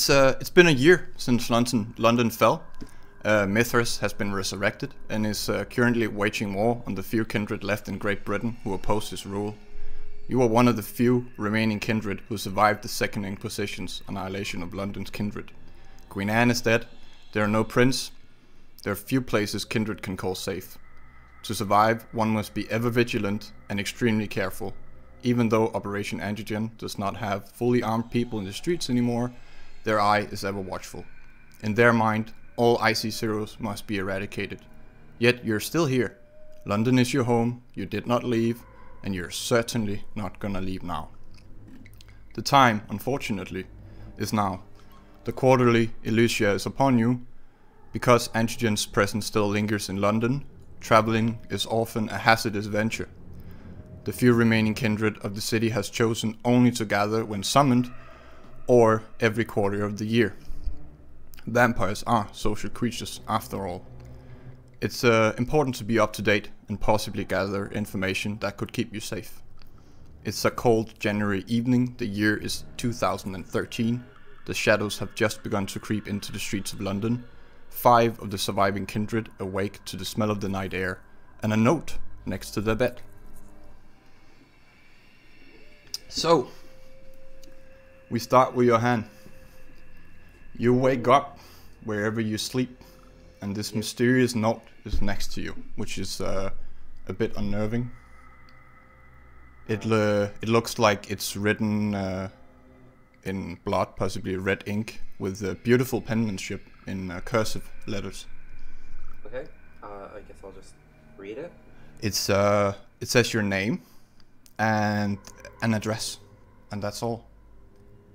It's been a year since London fell. Mithras has been resurrected and is currently waging war on the few kindred left in Great Britain who oppose his rule. You are one of the few remaining kindred who survived the Second Inquisition's annihilation of London's kindred. Queen Anne is dead. There are no prince. There are few places kindred can call safe. To survive, one must be ever vigilant and extremely careful. Even though Operation Antigen does not have fully armed people in the streets anymore, their eye is ever watchful. In their mind, all IC0s must be eradicated. Yet you're still here. London is your home, you did not leave, and you're certainly not gonna leave now. The time, unfortunately, is now. The quarterly Elysia is upon you. Because Antigen's presence still lingers in London, traveling is often a hazardous venture. The few remaining kindred of the city has chosen only to gather when summoned, or every quarter of the year. Vampires are social creatures after all. It's important to be up to date and possibly gather information that could keep you safe. It's a cold January evening, the year is 2013. The shadows have just begun to creep into the streets of London. 5 of the surviving kindred awake to the smell of the night air and a note next to their bed. So, we start with your hand. You wake up wherever you sleep, and this mysterious note is next to you, which is a bit unnerving. It looks like it's written in blood, possibly red ink, with beautiful penmanship in cursive letters. Okay, I guess I'll just read it. It says your name and an address, and that's all.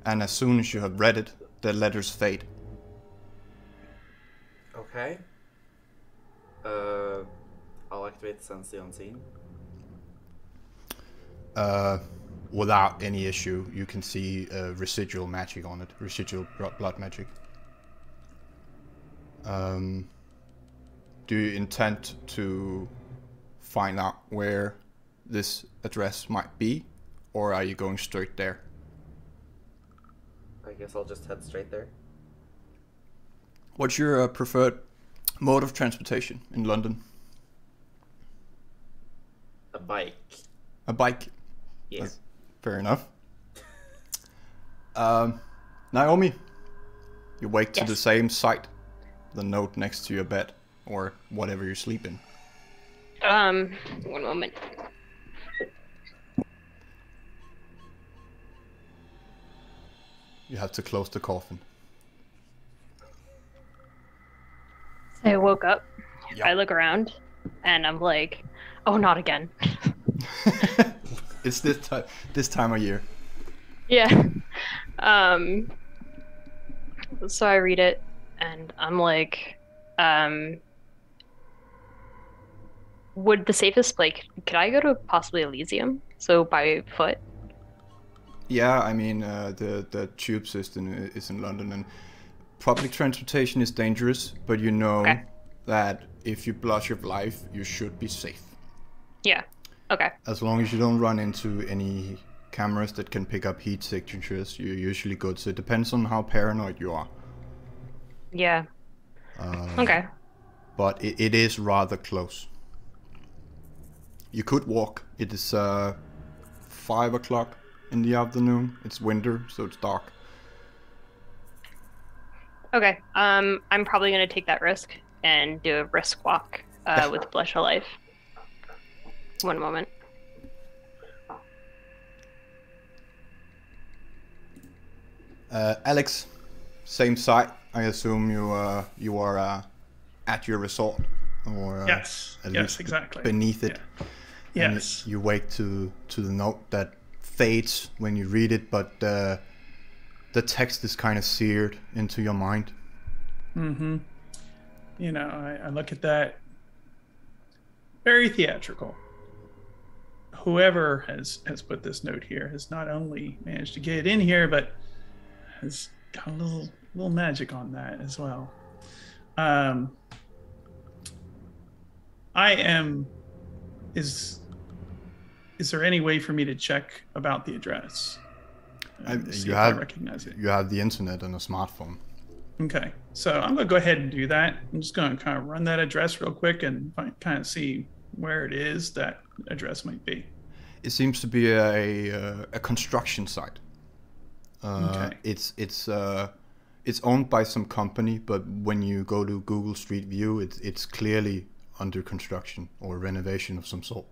And as soon as you have read it, the letters fade. Okay. I'll activate Sense the Unseen. Without any issue, you can see residual magic on it, residual blood magic. Do you intend to find out where this address might be, or are you going straight there? I guess I'll just head straight there. What's your preferred mode of transportation in London? A bike. A bike? Yeah. That's fair enough. Naomi, you wake to the same sight, the note next to your bed, or whatever you sleep in. One moment. You have to close the coffin. So I woke up, Yep. I look around, and I'm like, oh, not again. It's this time of year. Yeah. So I read it, and I'm like, would the safest, like, could I go to possibly Elysium? So by foot? Yeah, I mean, the tube system is in London, and public transportation is dangerous, but you know that if you blush your life, you should be safe. Yeah. Okay. As long as you don't run into any cameras that can pick up heat signatures, you're usually good. So it depends on how paranoid you are. Yeah. Okay. But it is rather close. You could walk. It is 5 o'clock in the afternoon. It's winter, so it's dark. Okay. I'm probably gonna take that risk and do a brisk walk with Blush of Life. One moment. Alex, same site. I assume you are at your resort, or Yes, exactly. beneath it. Yeah. And Yes. you wake to the note that fades when you read it, but the text is kind of seared into your mind. Mm-hmm. You know, I look at that. Very theatrical. Whoever has put this note here has not only managed to get it in here, but has got a little magic on that as well. Is there any way for me to check about the address? See if I recognize it. You have the internet and a smartphone. Okay, so I'm going to go ahead and do that. I'm just going to kind of run that address real quick and kind of see where it is that address might be. It seems to be a construction site. Okay. It's owned by some company, but when you go to Google Street View, it's clearly under construction or renovation of some sort.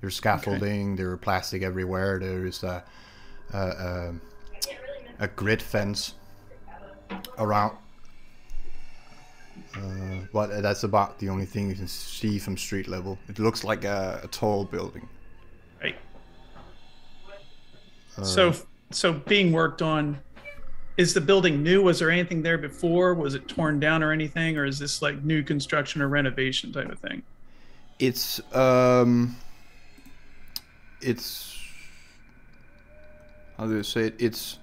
There's scaffolding, there are plastic everywhere. There is a grid fence around. But that's about the only thing you can see from street level. It looks like a tall building. Right. So being worked on, is the building new? Was there anything there before? Was it torn down or anything? Or is this like new construction or renovation type of thing? It's how do you say it? It's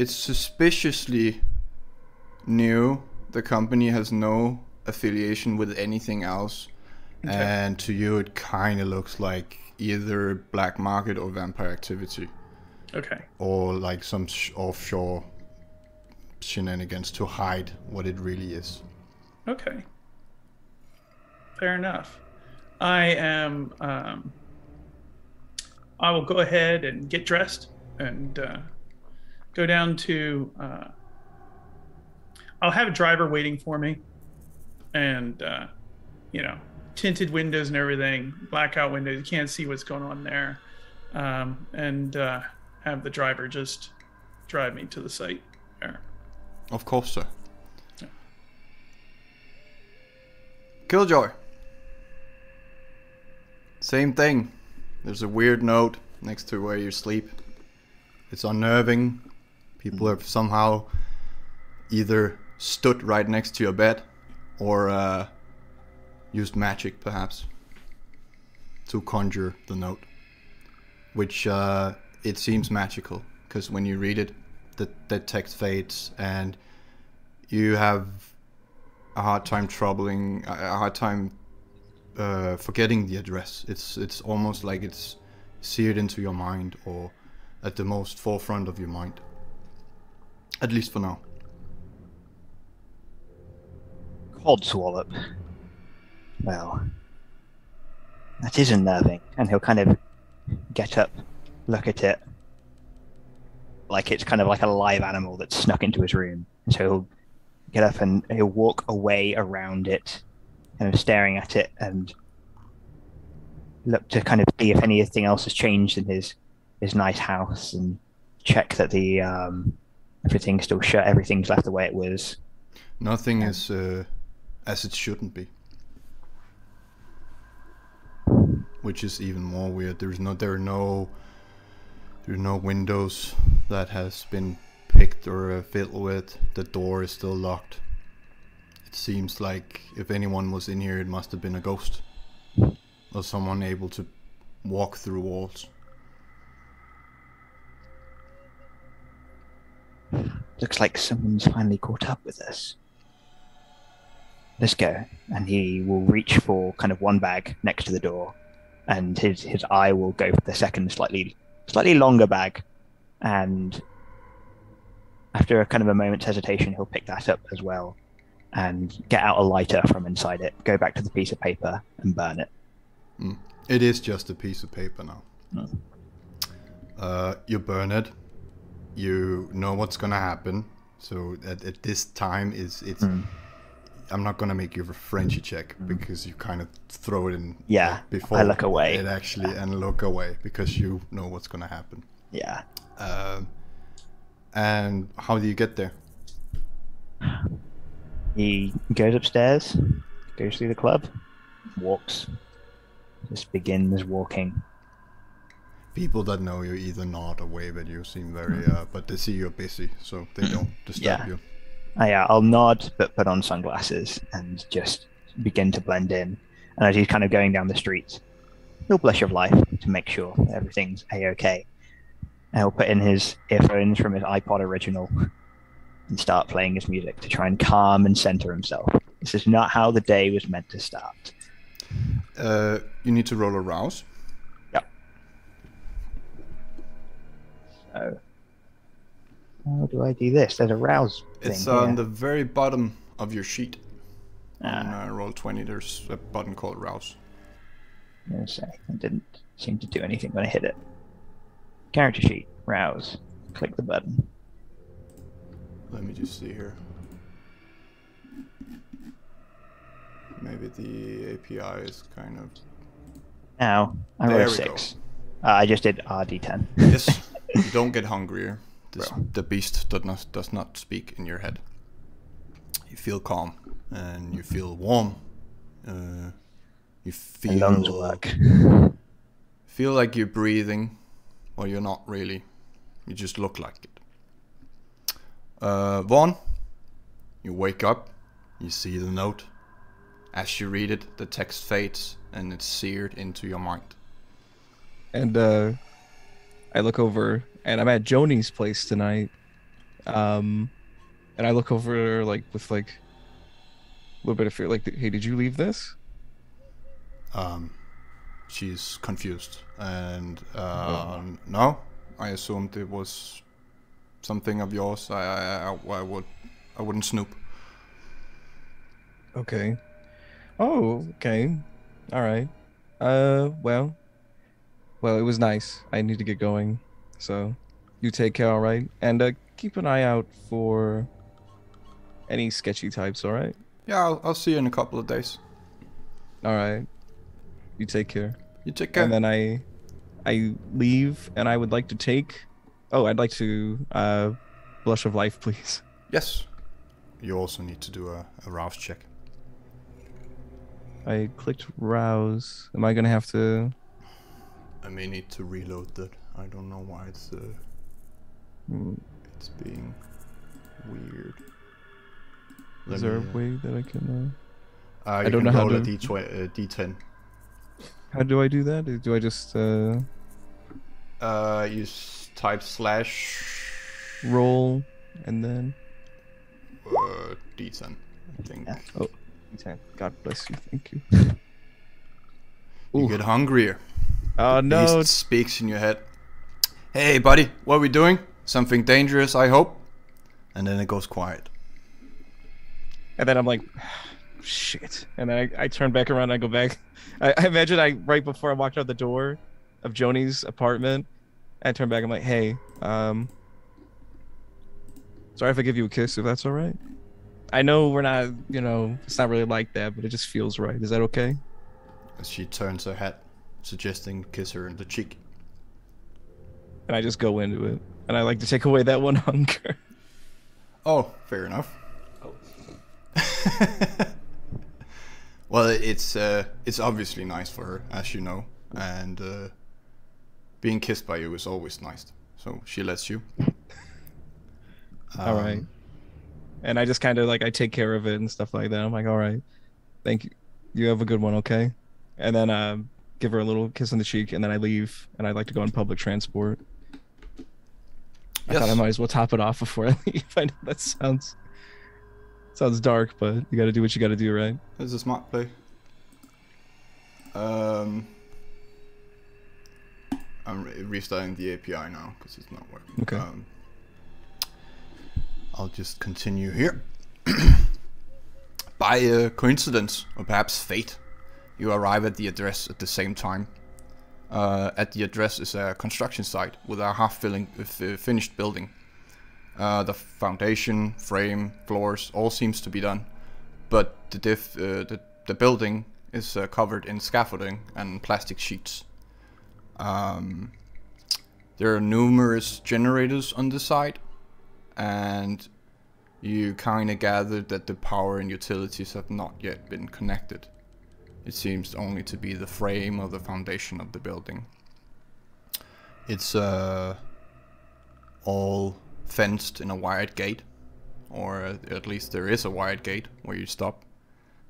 suspiciously new. The company has no affiliation with anything else. Okay. And to you it kind of looks like either black market or vampire activity. Okay. Or like some offshore shenanigans to hide what it really is. Okay. Fair enough. I will go ahead and get dressed and go down to... I'll have a driver waiting for me. And, tinted windows and everything. Blackout windows. You can't see what's going on there. And have the driver just drive me to the site there. Of course, sir. Yeah. Killjoy. Same thing. There's a weird note next to where you sleep. It's unnerving. People have somehow either stood right next to your bed or used magic, perhaps, to conjure the note. Which it seems magical, because when you read it, the text fades, and you have a hard time forgetting the address. It's almost like it's seared into your mind, or at the most forefront of your mind. At least for now. Codswallop. Well, that is unnerving. And he'll kind of get up, look at it, like it's kind of like a live animal that's snuck into his room. And so he'll get up and he'll walk away around it, kind of staring at it, and look to kind of see if anything else has changed in his nice house, and check that the everything's still shut, everything's left the way it was. Nothing is as it shouldn't be. Which is even more weird. There are no windows that has been picked or filled with. The door is still locked. It seems like if anyone was in here, it must have been a ghost or someone able to walk through walls. Looks like someone's finally caught up with us. Let's go. And he will reach for kind of one bag next to the door, and his eye will go for the second, slightly longer bag, and after a kind of a moment's hesitation, he'll pick that up as well and get out a lighter from inside it, go back to the piece of paper and burn it. It is just a piece of paper now. You burn it. You know what's gonna happen. So at this time, I'm not gonna make you a Frenchy check because you kind of throw it in. Yeah. Before I look away. It actually and look away because you know what's gonna happen. Yeah. And how do you get there? He goes upstairs, goes through the club, walks, just begins walking. People that know you either nod or wave at you, seem very, but they see you're busy, so they don't disturb you. Yeah, I'll nod, but put on sunglasses and just begin to blend in. And as he's kind of going down the street, he'll blush of life to make sure that everything's A-okay. And he'll put in his earphones from his iPod original and start playing his music to try and calm and center himself. This is not how the day was meant to start. You need to roll a rouse. Yep. Oh. How do I do this? There's a rouse thing It's here. on the very bottom of your sheet. On Ah. roll 20, there's a button called Rouse. Yes, I didn't seem to do anything when I hit it. Character sheet, rouse. Click the button. Let me just see here. Maybe the API is kind of... Now, I roll There a we 6. I just did RD10. Yes, you don't get hungrier. Well. The beast does not speak in your head. You feel calm and you feel warm. You My lungs work. feel like you're breathing, or you're not really. You just look like it. Vaughn, you wake up. You see the note. As you read it, the text fades and it's seared into your mind. And I look over, and I'm at Joni's place tonight. And I look over like with like a little bit of fear, like, hey, did you leave this? She's confused and no, I assumed it was something of yours. I wouldn't snoop. Okay. Oh, okay. All right. Well, it was nice. I need to get going. So, you take care, all right? And keep an eye out for any sketchy types, all right? Yeah, I'll see you in a couple of days. All right. You take care. You take care. And then I leave, and I would like to take... Oh, I'd like to Blush of Life, please. Yes. You also need to do a rouse check. I clicked rouse. Am I gonna have to... I may need to reload that. I don't know why it's it's being weird. Is there a way that I can... I don't know how to... D10. How do I do that? Do I just You type / roll and then... D10, I think. Yeah. Oh, D10. God bless you. Thank you. You Ooh. get hungrier. Oh no! Beast speaks in your head. Hey, buddy, what are we doing? Something dangerous, I hope. And then it goes quiet. And then I'm like, shit. And then I turn back around and I go back. I imagine right before I walked out the door of Joni's apartment, I turn back. I'm like, hey, sorry if I give you a kiss, if that's all right. I know we're not, it's not really like that, but it just feels right. Is that okay? As she turns her head, suggesting kiss her in the cheek. And I just go into it. And I like to take away that one hunger. Oh, fair enough. Well, it's obviously nice for her, as you know, and being kissed by you is always nice. So she lets you. All right. And I just kind of I take care of it and stuff like that. I'm like, all right, thank you. You have a good one, okay? And then give her a little kiss on the cheek, and then I leave, and I'd like to go on public transport. I thought I might as well top it off before I leave. I know that sounds dark, but you got to do what you got to do, right? It's a smart play. I'm restarting the API now because it's not working. Okay. I'll just continue here. By coincidence, or perhaps fate, you arrive at the address at the same time. At the address is a construction site with a finished building. The foundation, frame, floors, all seems to be done, but the building is covered in scaffolding and plastic sheets. There are numerous generators on the site, and you kind of gather that the power and utilities have not yet been connected. It seems only to be the frame or the foundation of the building. It's all fenced in a wired gate, or at least there is a wired gate where you stop.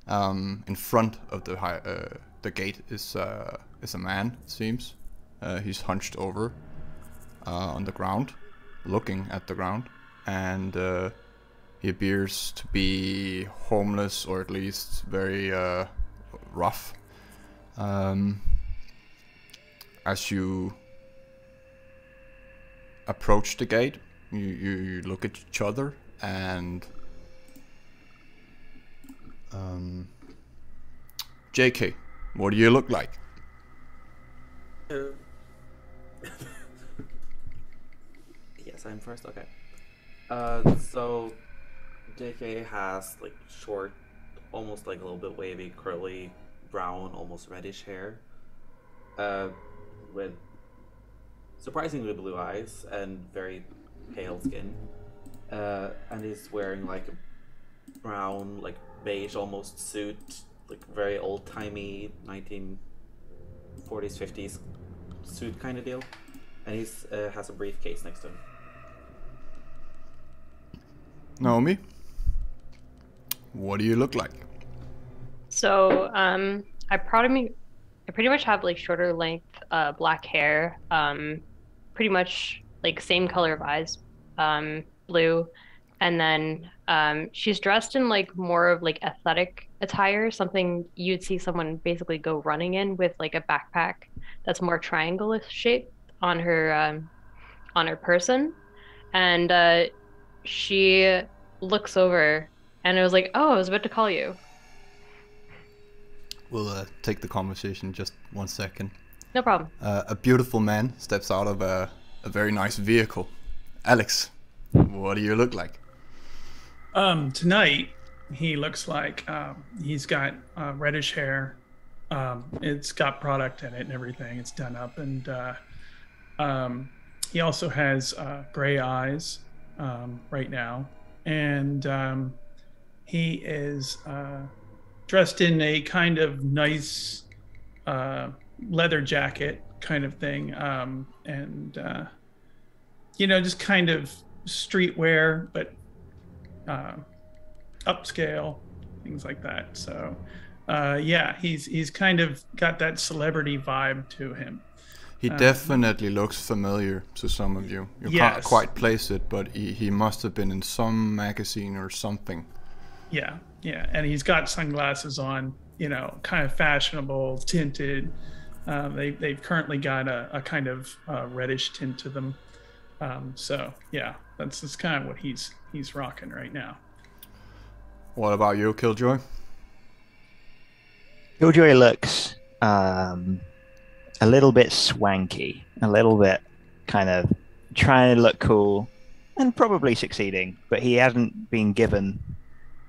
In front of the gate is a man, it seems. He's hunched over on the ground, looking at the ground, and he appears to be homeless, or at least very rough. As you approach the gate. You look at each other and JK, what do you look like? Yes, I'm first. Okay. So JK has like short, almost like a little bit wavy, curly, brown, almost reddish hair, with surprisingly blue eyes and very pale skin, and he's wearing like a brown, like beige almost suit, like very old-timey 1940s 50s suit kind of deal, and he's has a briefcase next to him. Naomi, what do you look like? So, I pretty much have like shorter length, black hair, pretty much like same color of eyes, blue, and then she's dressed in like more of like athletic attire, something you'd see someone basically go running in, with like a backpack that's more triangle-ish shape on her person, and she looks over, and I was like, "Oh, I was about to call you." We'll take the conversation just 1 second. No problem. A beautiful man steps out of a very nice vehicle. Alex, what do you look like? Tonight, he looks like he's got reddish hair. It's got product in it and everything. It's done up, and he also has gray eyes right now, and he is dressed in a kind of nice leather jacket kind of thing, and just kind of streetwear, but upscale, things like that. So yeah, he's kind of got that celebrity vibe to him. He definitely looks familiar to some of you. You can't quite place it, but he must have been in some magazine or something. Yeah, and he's got sunglasses on, kind of fashionable, tinted. They've currently got a kind of reddish tint to them. So yeah, that's kind of what he's rocking right now. What about you, Killjoy? Killjoy looks a little bit swanky, a little bit kind of trying to look cool, and probably succeeding, but he hasn't been given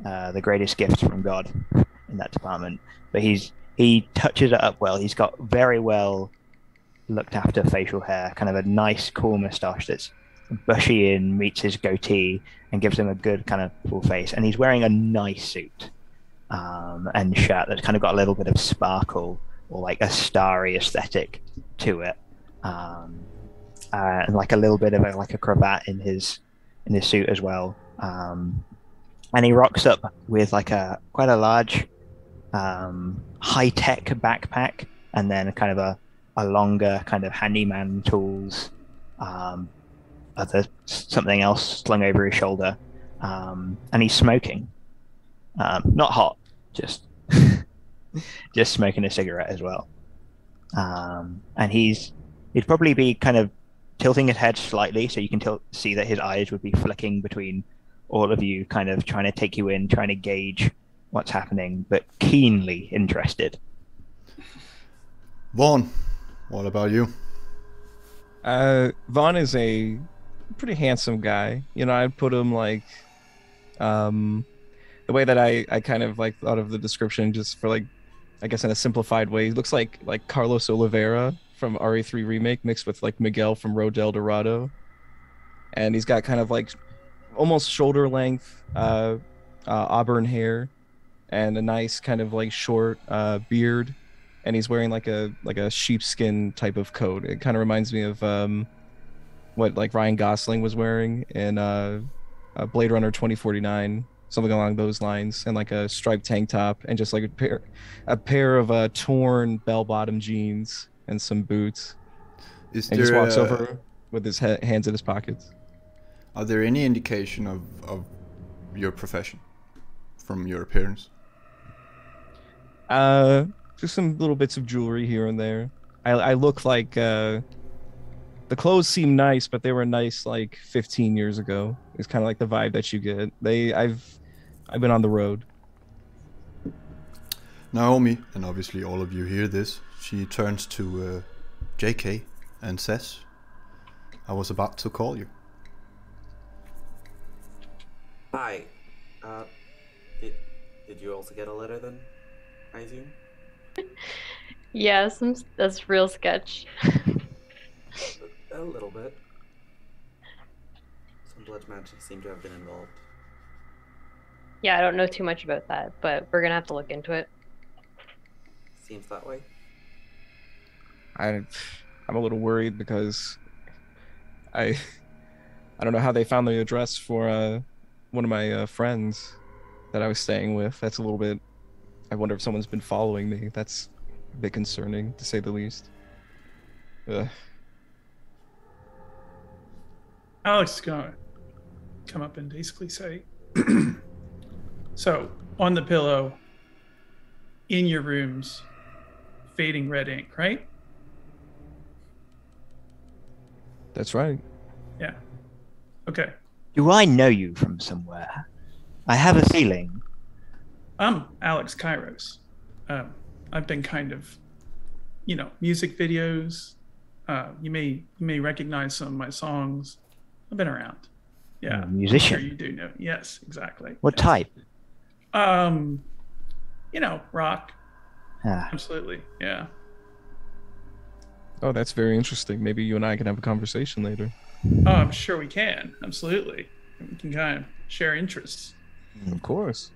the greatest gifts from God in that department. But he touches it up well. He's got very well looked after facial hair, kind of a nice cool moustache that's bushy and meets his goatee and gives him a good kind of full face. And he's wearing a nice suit and shirt that's kind of got a little bit of sparkle or like a starry aesthetic to it, and like a little bit of a cravat in his suit as well. And he rocks up with like quite a large high-tech backpack, and then kind of a longer kind of handyman tools, something else slung over his shoulder, and he's smoking. Not hot, just smoking a cigarette as well. And he'd probably be kind of tilting his head slightly, so you can see that his eyes would be flicking between all of you, kind of trying to take you in, trying to gauge what's happening, but keenly interested. Vaughn, what about you? Vaughn is a pretty handsome guy. I'd put him like, the way that I kind of like thought of the description, just for like, I guess in a simplified way, he looks like Carlos Oliveira from RE3 Remake mixed with like Miguel from Road to El Dorado. And he's got kind of like almost shoulder length auburn hair and a nice kind of like short beard, and he's wearing like a sheepskin type of coat. It kind of reminds me of what like Ryan Gosling was wearing in Blade Runner 2049, something along those lines, and like a striped tank top and just like a pair of torn bell-bottom jeans and some boots. And he just walks over with his hands in his pockets. Are there any indication of your profession from your appearance? Just some little bits of jewelry here and there. I look like the the clothes seem nice, but they were nice like 15 years ago. It's kind of like the vibe that you get. I've been on the road. Naomi, and obviously all of you hear this, she turns to JK and says, I was about to call you. Hi. Did you also get a letter then, I assume? Yeah, that's real sketch. A little bit. Some blood magic seemed to have been involved. Yeah, I don't know too much about that, but we're gonna have to look into it. Seems that way. I'm a little worried because I don't know how they found the address for one of my friends that I was staying with. That's a little bit. I wonder if someone's been following me. That's a bit concerning, to say the least. Alex is gonna come up and basically say, so on the pillow in your rooms, fading red ink, right? That's right. Yeah. Okay. Do I know you from somewhere? I have a feeling. I'm Alex Kairos. I've been kind of, music videos. You may recognize some of my songs. I've been around. Yeah. A musician. I'm sure you do know. Yes, exactly. What Yes. type? Rock. Ah, Absolutely. Yeah. Oh, that's very interesting. Maybe you and I can have a conversation later. Oh, I'm sure we can. Absolutely. We can kind of share interests. Of course.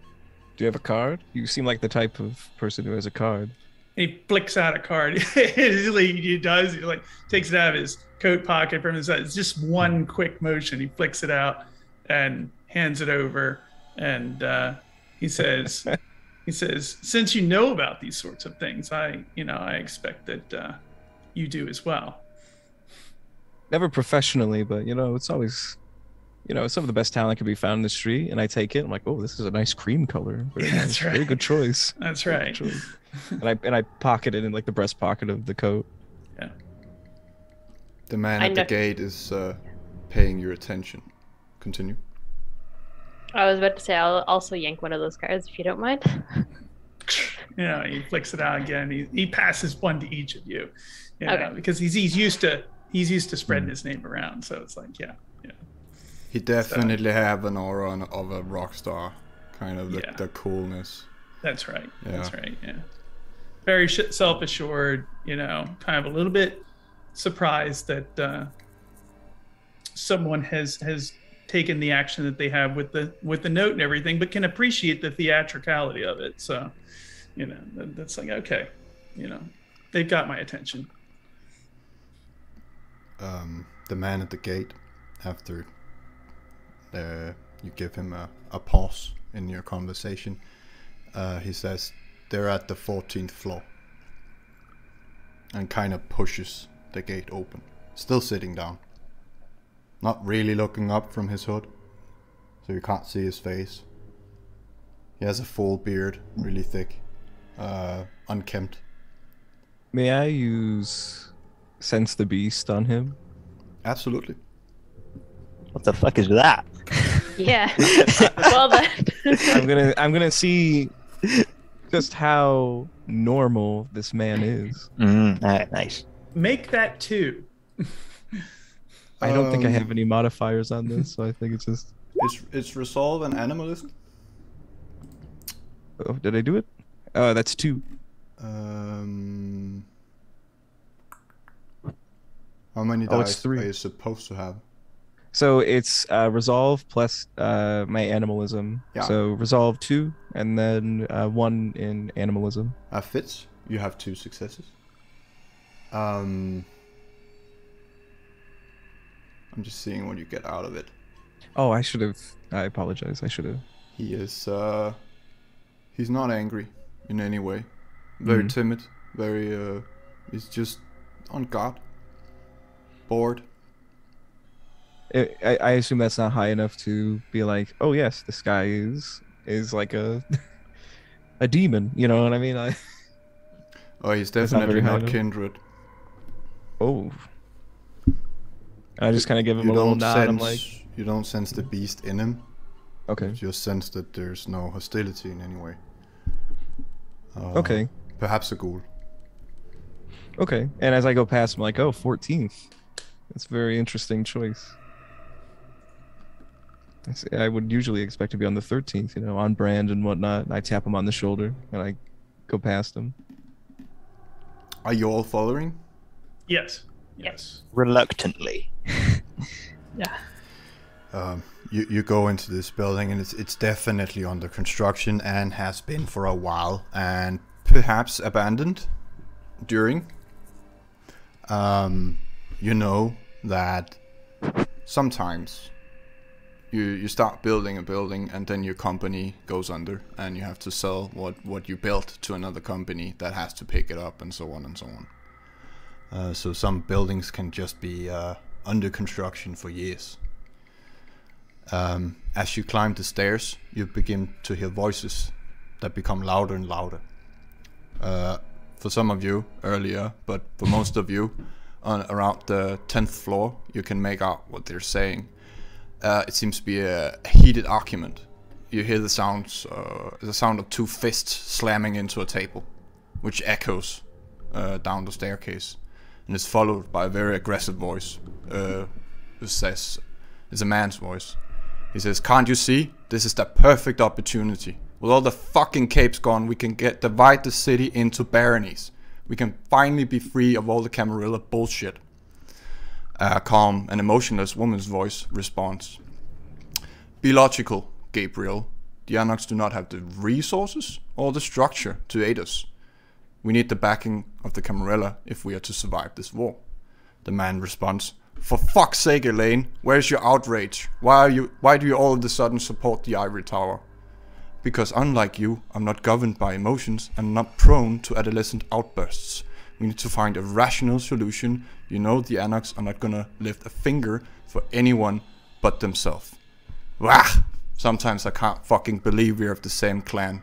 Do you have a card? You seem like the type of person who has a card. And he flicks out a card. He does. He takes it out of his coat pocket from his side. It's just one quick motion. He flicks it out and hands it over. And he says, since you know about these sorts of things, I expect that you do as well. Never professionally, but it's always, some of the best talent can be found in the street. And I take it. I'm like, oh, this is a nice cream color. Very nice. That's right. Very good choice. That's Very right. good choice. And I pocket it in like the breast pocket of the coat. Yeah. The man at the gate is paying your attention. Continue. I was about to say I'll also yank one of those cards if you don't mind. He flicks it out again. He passes one to each of you. Okay. Because he's used to spreading his name around. So it's like, yeah. He definitely have an aura of a rock star, kind of the coolness. That's right. Yeah. That's right. Yeah. Very self-assured. Kind of a little bit surprised that someone has taken the action that they have with the note and everything, but can appreciate the theatricality of it. So, that's like, okay, they've got my attention. The man at the gate, after you give him a pause in your conversation, he says they're at the 14th floor and kind of pushes the gate open, still sitting down, not really looking up from his hood, so you can't see his face. He has a full beard, really thick, unkempt. May I use Sense the Beast on him? Absolutely. what the fuck is that? Yeah. Well then. I'm gonna see just how normal this man is. All right, nice. Make that 2. I don't think I have any modifiers on this, so I think it's just. It's resolve and animalism. Oh, did I do it? That's 2. How many Oh, it's dice 3. are you supposed to have? So it's resolve plus my animalism. Yeah. So resolve 2, and then 1 in animalism. That fits. You have 2 successes. I'm just seeing what you get out of it. Oh, I should have. I apologize. I should have. He is. He's not angry in any way. Very timid. Very. He's just on guard. Bored. I assume that's not high enough to be like, oh yes, this guy is like a demon. You know what I mean? Oh, he's That's not definitely very high not enough. kindred. Oh. And I just kind of give him a little nod. I'm like, you don't sense the beast in him. okay, You just sense that there's no hostility in any way. okay, Perhaps a ghoul. okay. And as I go past, I'm like, oh, 14th. That's a very interesting choice. I would usually expect to be on the 13th, you know, on brand and whatnot. And I tap him on the shoulder and I go past him. Are you all following? Yes. Yes. Reluctantly. Yeah. You go into this building and it's definitely under construction and has been for a while and perhaps abandoned during. You know that sometimes you start building a building and then your company goes under and you have to sell what you built to another company that has to pick it up and so on and so on. So some buildings can just be under construction for years. As you climb the stairs, you begin to hear voices that become louder and louder. For some of you earlier, but for most of you, around the 10th floor, you can make out what they're saying. It seems to be a heated argument. You hear the sound of two fists slamming into a table, which echoes down the staircase, and is followed by a very aggressive voice. Who says, it's a man's voice. He says, "Can't you see? This is the perfect opportunity. With all the fucking capes gone, we can divide the city into baronies. We can finally be free of all the Camarilla bullshit." A calm and emotionless woman's voice responds. "Be logical, Gabriel. The Anox do not have the resources or the structure to aid us. We need the backing of the Camarilla if we are to survive this war." The man responds, "For fuck's sake, Elaine, where's your outrage? Why do you all of a sudden support the Ivory Tower?" "Because unlike you, I'm not governed by emotions and not prone to adolescent outbursts. We need to find a rational solution. You know the Anox are not gonna lift a finger for anyone but themselves." Wah! Sometimes I can't fucking believe we're of the same clan.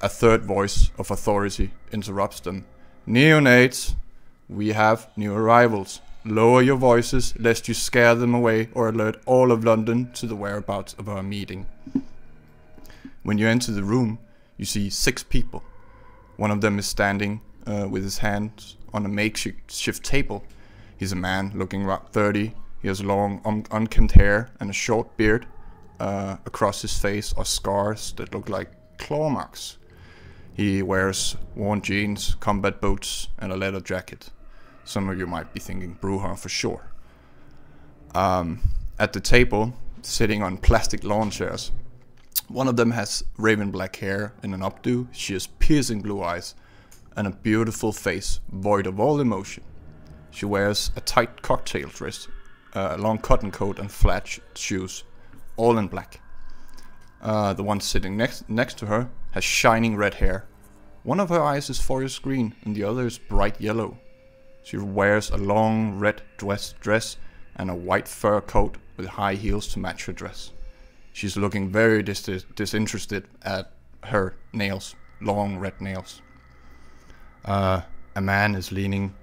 A third voice of authority interrupts them. "Neonates, we have new arrivals. Lower your voices lest you scare them away or alert all of London to the whereabouts of our meeting." When you enter the room, you see 6 people. One of them is standing with his hands on a makeshift table. He's a man looking about 30. He has long unkempt hair and a short beard. Across his face are scars that look like claw marks. He wears worn jeans, combat boots, and a leather jacket. Some of you might be thinking Bruja for sure. At the table, sitting on plastic lawn chairs, one of them has raven black hair and an updo. She has piercing blue eyes and a beautiful face void of all emotion. She wears a tight cocktail dress, a long cotton coat and flat shoes, all in black. The one sitting next to her has shining red hair. One of her eyes is forest green and the other is bright yellow. She wears a long red dress and a white fur coat with high heels to match her dress. She's looking very disinterested at her nails, long red nails. A man is leaning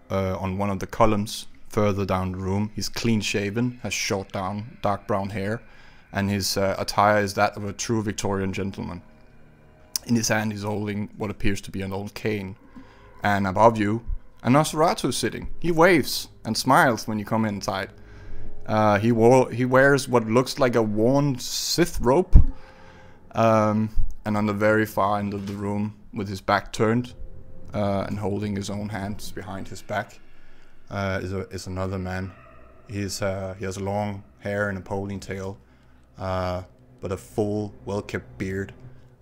on one of the columns further down the room. He's clean shaven, has short dark brown hair, and his attire is that of a true Victorian gentleman. In his hand he's holding what appears to be an old cane. And above you, a Nosferatu is sitting. He waves and smiles when you come inside. He wears what looks like a worn Sith robe. And on the very far end of the room, with his back turned and holding his own hands behind his back, is another man. He has long hair and a ponytail, but a full, well-kept beard,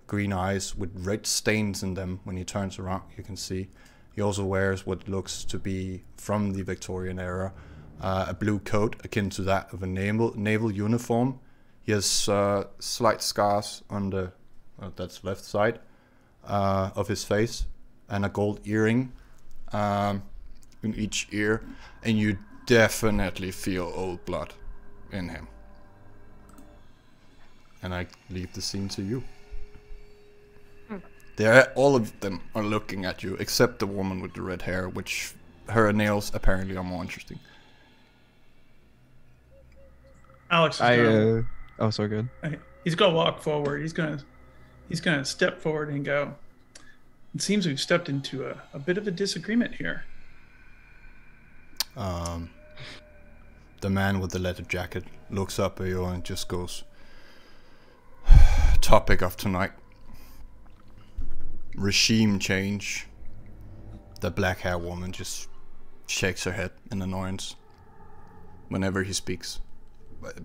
green eyes with red stains in them. When he turns around, you can see. He also wears what looks to be from the Victorian era, a blue coat akin to that of a naval uniform. He has slight scars on the that's left side of his face, and a gold earring in each ear, and you definitely feel old blood in him. And I leave the scene to you. All of them are looking at you, except the woman with the red hair, which her nails apparently are more interesting. Alex is gonna, Oh, so good. he's gonna walk forward. He's gonna step forward and go. It seems we've stepped into a bit of a disagreement here. The man with the leather jacket looks up at you and just goes, topic of tonight. Regime change. The black hair woman just shakes her head in annoyance whenever he speaks.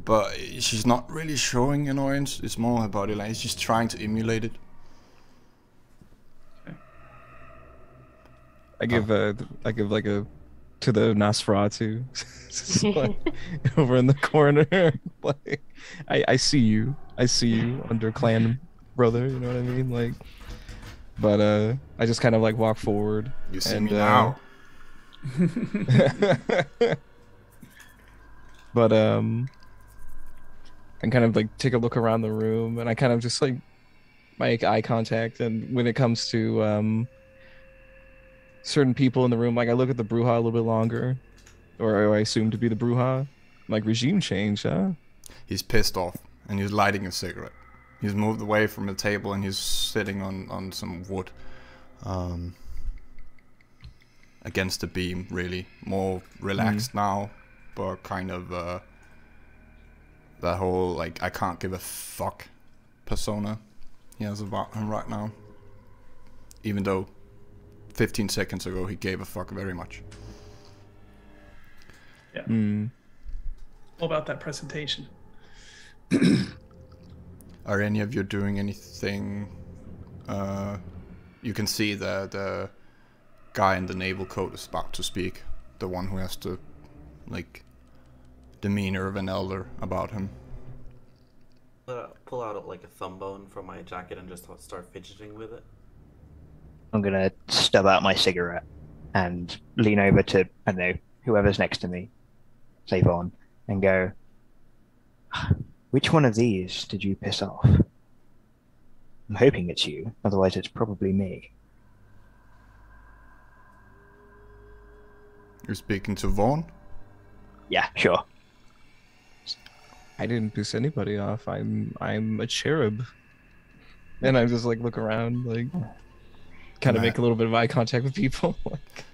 But she's not really showing annoyance, it's more her body language. She's trying to emulate it. I give like a to the Nosferatu like, over in the corner. Like I see you under clan brother, you know what I mean? Like, but I just kind of like walk forward. You see me now. But I kind of like take a look around the room, and I kind of just like make eye contact. And when it comes to certain people in the room, like I look at the Bruja a little bit longer, or I assume to be the Bruja. Like, regime change, huh? He's pissed off, and he's lighting a cigarette. He's moved away from the table, and he's sitting on some wood, against the beam. Really, more relaxed now, but kind of that whole like I can't give a fuck persona he has about him right now. Even though 15 seconds ago he gave a fuck very much. Yeah. All about that presentation. Are any of you doing anything? You can see the guy in the naval coat is about to speak. The one who has the like demeanor of an elder about him. Pull out like a thumb bone from my jacket and just start fidgeting with it. I'm gonna stub out my cigarette and lean over to, I don't know, whoever's next to me, say Vaughn, and go, which one of these did you piss off? I'm hoping it's you, otherwise it's probably me. You're speaking to Vaughn? Yeah, sure. I didn't piss anybody off. I'm a cherub. And I just like look around, like kind of make a little bit of eye contact with people.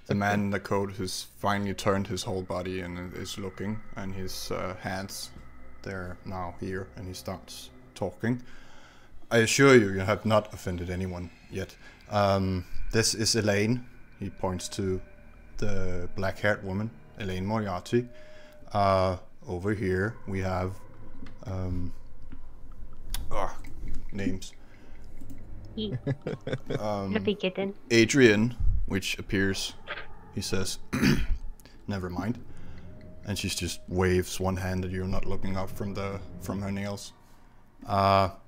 The man in the coat has finally turned his whole body and is looking, and his hands, they're now here, and he starts talking. I assure you, you have not offended anyone yet. This is Elaine. He points to the black-haired woman, Elaine Moriarty. Over here we have names. Adrian, which appears, he says, never mind, and she just waves one hand at you, not looking up from her nails.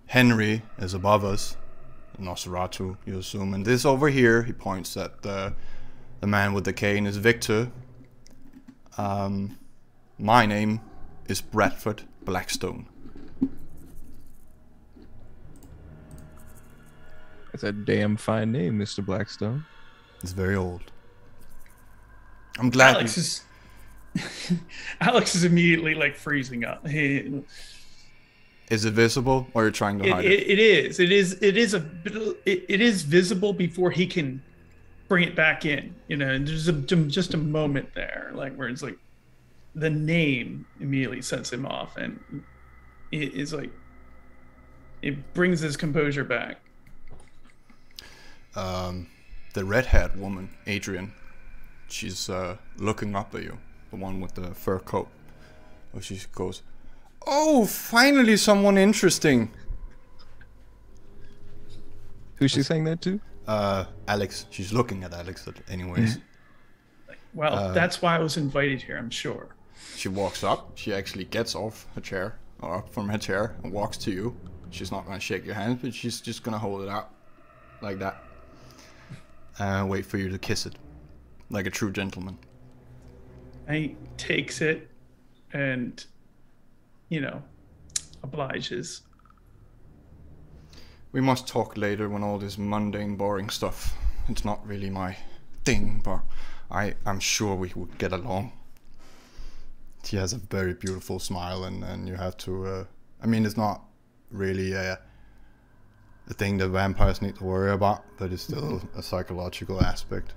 Henry is above us, Nosferatu, you assume, and this over here, he points at the man with the cane, is Victor. My name is Bradford Blackstone. That's a damn fine name, Mr. Blackstone. It's very old. I'm glad. Alex is immediately like freezing up. Is it visible, or are you trying to hide it? It is. It is visible before he can bring it back in. You know, and there's just a moment there, like where it's like the name immediately sets him off, and it is like it brings his composure back. The red-haired woman, Adrian, she's looking up at you, the one with the fur coat. Oh, she goes, "Oh, finally someone interesting." Who's she saying that to? Alex. She's looking at Alex anyways. Well, that's why I was invited here, I'm sure. She walks up. She actually gets off her chair, or up from her chair, and walks to you. She's not going to shake your hand, but she's just going to hold it out like that. And wait for you to kiss it, like a true gentleman. He takes it and, you know, obliges. We must talk later when all this mundane, boring stuff, it's not really my thing, but I'm sure we would get along. She has a very beautiful smile, and you have to. I mean, it's not really a thing that vampires need to worry about, but it's still a psychological aspect.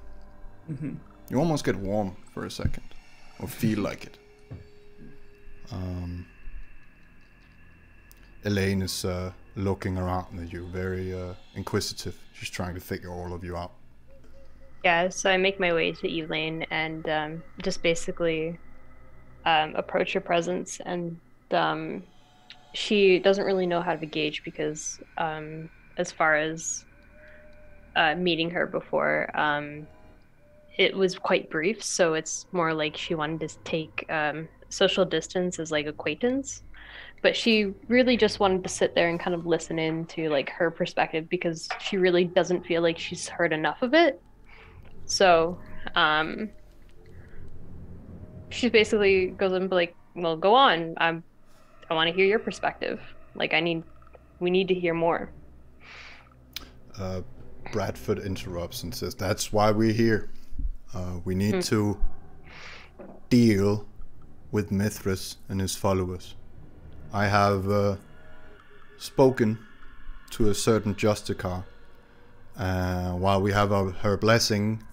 You almost get warm for a second, or feel like it. Elaine is looking around at you, very inquisitive. She's trying to figure all of you out. Yeah, so I make my way to Elaine and just basically approach her presence, and she doesn't really know how to gauge because as far as meeting her before, it was quite brief, so it's more like she wanted to take social distance as like acquaintance, but she really just wanted to sit there and kind of listen in to like her perspective because she really doesn't feel like she's heard enough of it. So she basically goes and be like, well, go on, I want to hear your perspective, like we need to hear more. Bradford interrupts and says, that's why we're here. We need to deal with Mithras and his followers. I have spoken to a certain Justicar. While we have her blessing,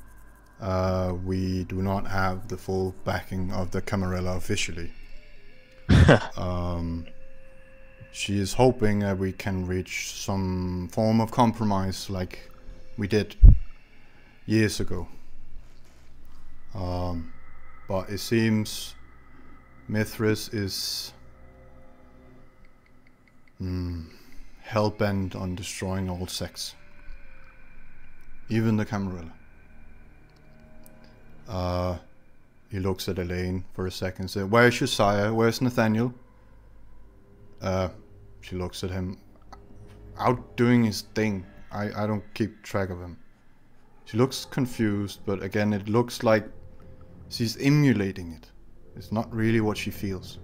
we do not have the full backing of the Camarilla officially. She is hoping that we can reach some form of compromise like we did years ago. But it seems Mithras is hell-bent on destroying all sects. Even the Camarilla. He looks at Elaine for a second and says, where's your sire? Where's Nathaniel? She looks at him, out doing his thing. I don't keep track of him. She looks confused, but again, it looks like she's emulating it. It's not really what she feels.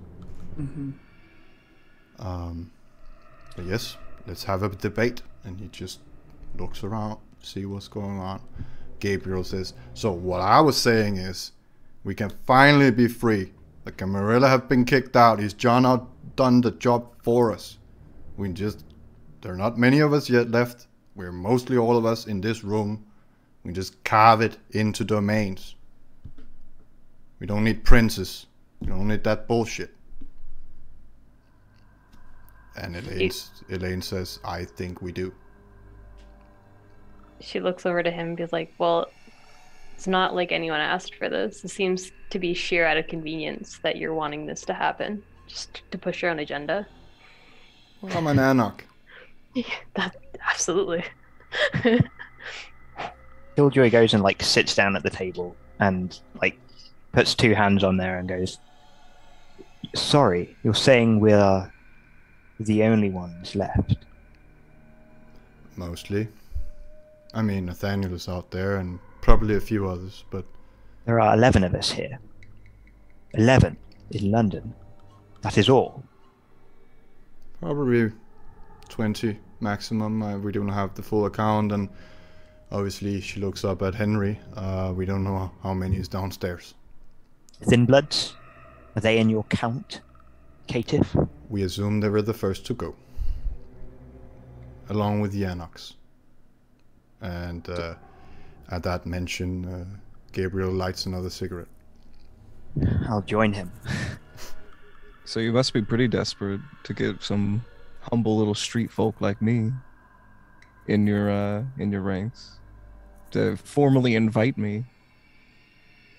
But yes, let's have a debate. And he just looks around, see what's going on. Gabriel says, so what I was saying is, we can finally be free. The Camarilla have been kicked out. He's John outdone the job for us. There are not many of us yet left. We're mostly all of us in this room. We just carve it into domains. We don't need princes. We don't need that bullshit. And Elaine says, I think we do. She looks over to him and be like, well, it's not like anyone asked for this. It seems to be sheer out of convenience that you're wanting this to happen, just to push your own agenda. Well, I'm an Anarch. Yeah, that absolutely. Killjoy goes and like sits down at the table and like puts two hands on there and goes, sorry, you're saying we're the only ones left? Mostly. I mean, Nathaniel is out there and probably a few others, but... There are 11 of us here. 11 in London. That is all. Probably 20 maximum. We don't have the full account, and obviously she looks up at Henry. We don't know how many is downstairs. Thin Bloods? Are they in your count, Caitiff? We assume they were the first to go. Along with the Anarchs. And at that mention, Gabriel lights another cigarette. I'll join him. So you must be pretty desperate to get some humble little street folk like me in your ranks, to formally invite me,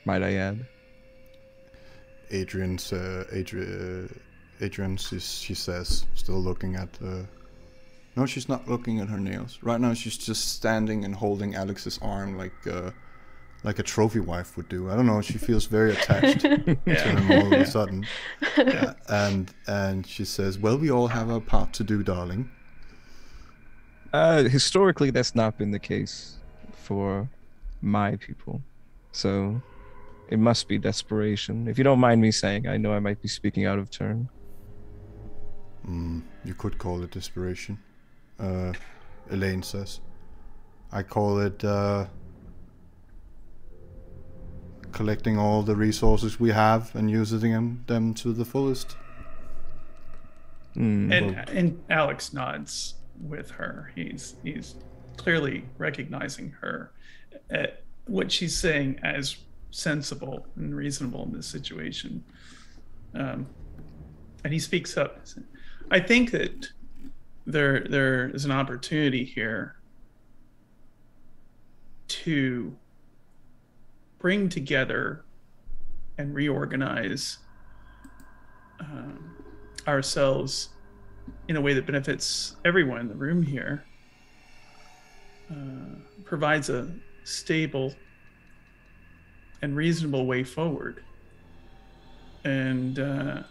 might I add. Adrian, she says, still looking at... No, she's not looking at her nails. Right now she's just standing and holding Alex's arm like a trophy wife would do. I don't know, she feels very attached to him all of a sudden. And she says, well, we all have our part to do, darling. Historically, that's not been the case for my people. So it must be desperation. If you don't mind me saying, I know I might be speaking out of turn. You could call it desperation. Elaine says. I call it collecting all the resources we have and using them to the fullest. And Alex nods with her. He's clearly recognizing her, what she's saying as sensible and reasonable in this situation. And he speaks up. I think that there is an opportunity here to bring together and reorganize ourselves in a way that benefits everyone in the room here, provides a stable and reasonable way forward. And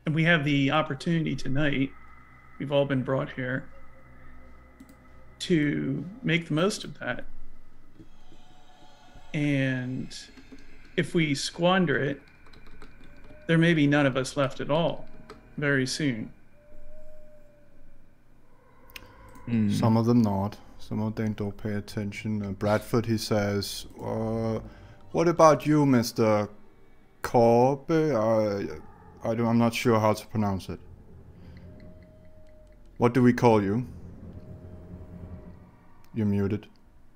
we have the opportunity tonight, we've all been brought here, to make the most of that. And if we squander it, there may be none of us left at all very soon. Some of them not. Some of them don't pay attention. Bradford, he says, what about you, Mr. Corbe? I'm not sure how to pronounce it. What do we call you? You're muted.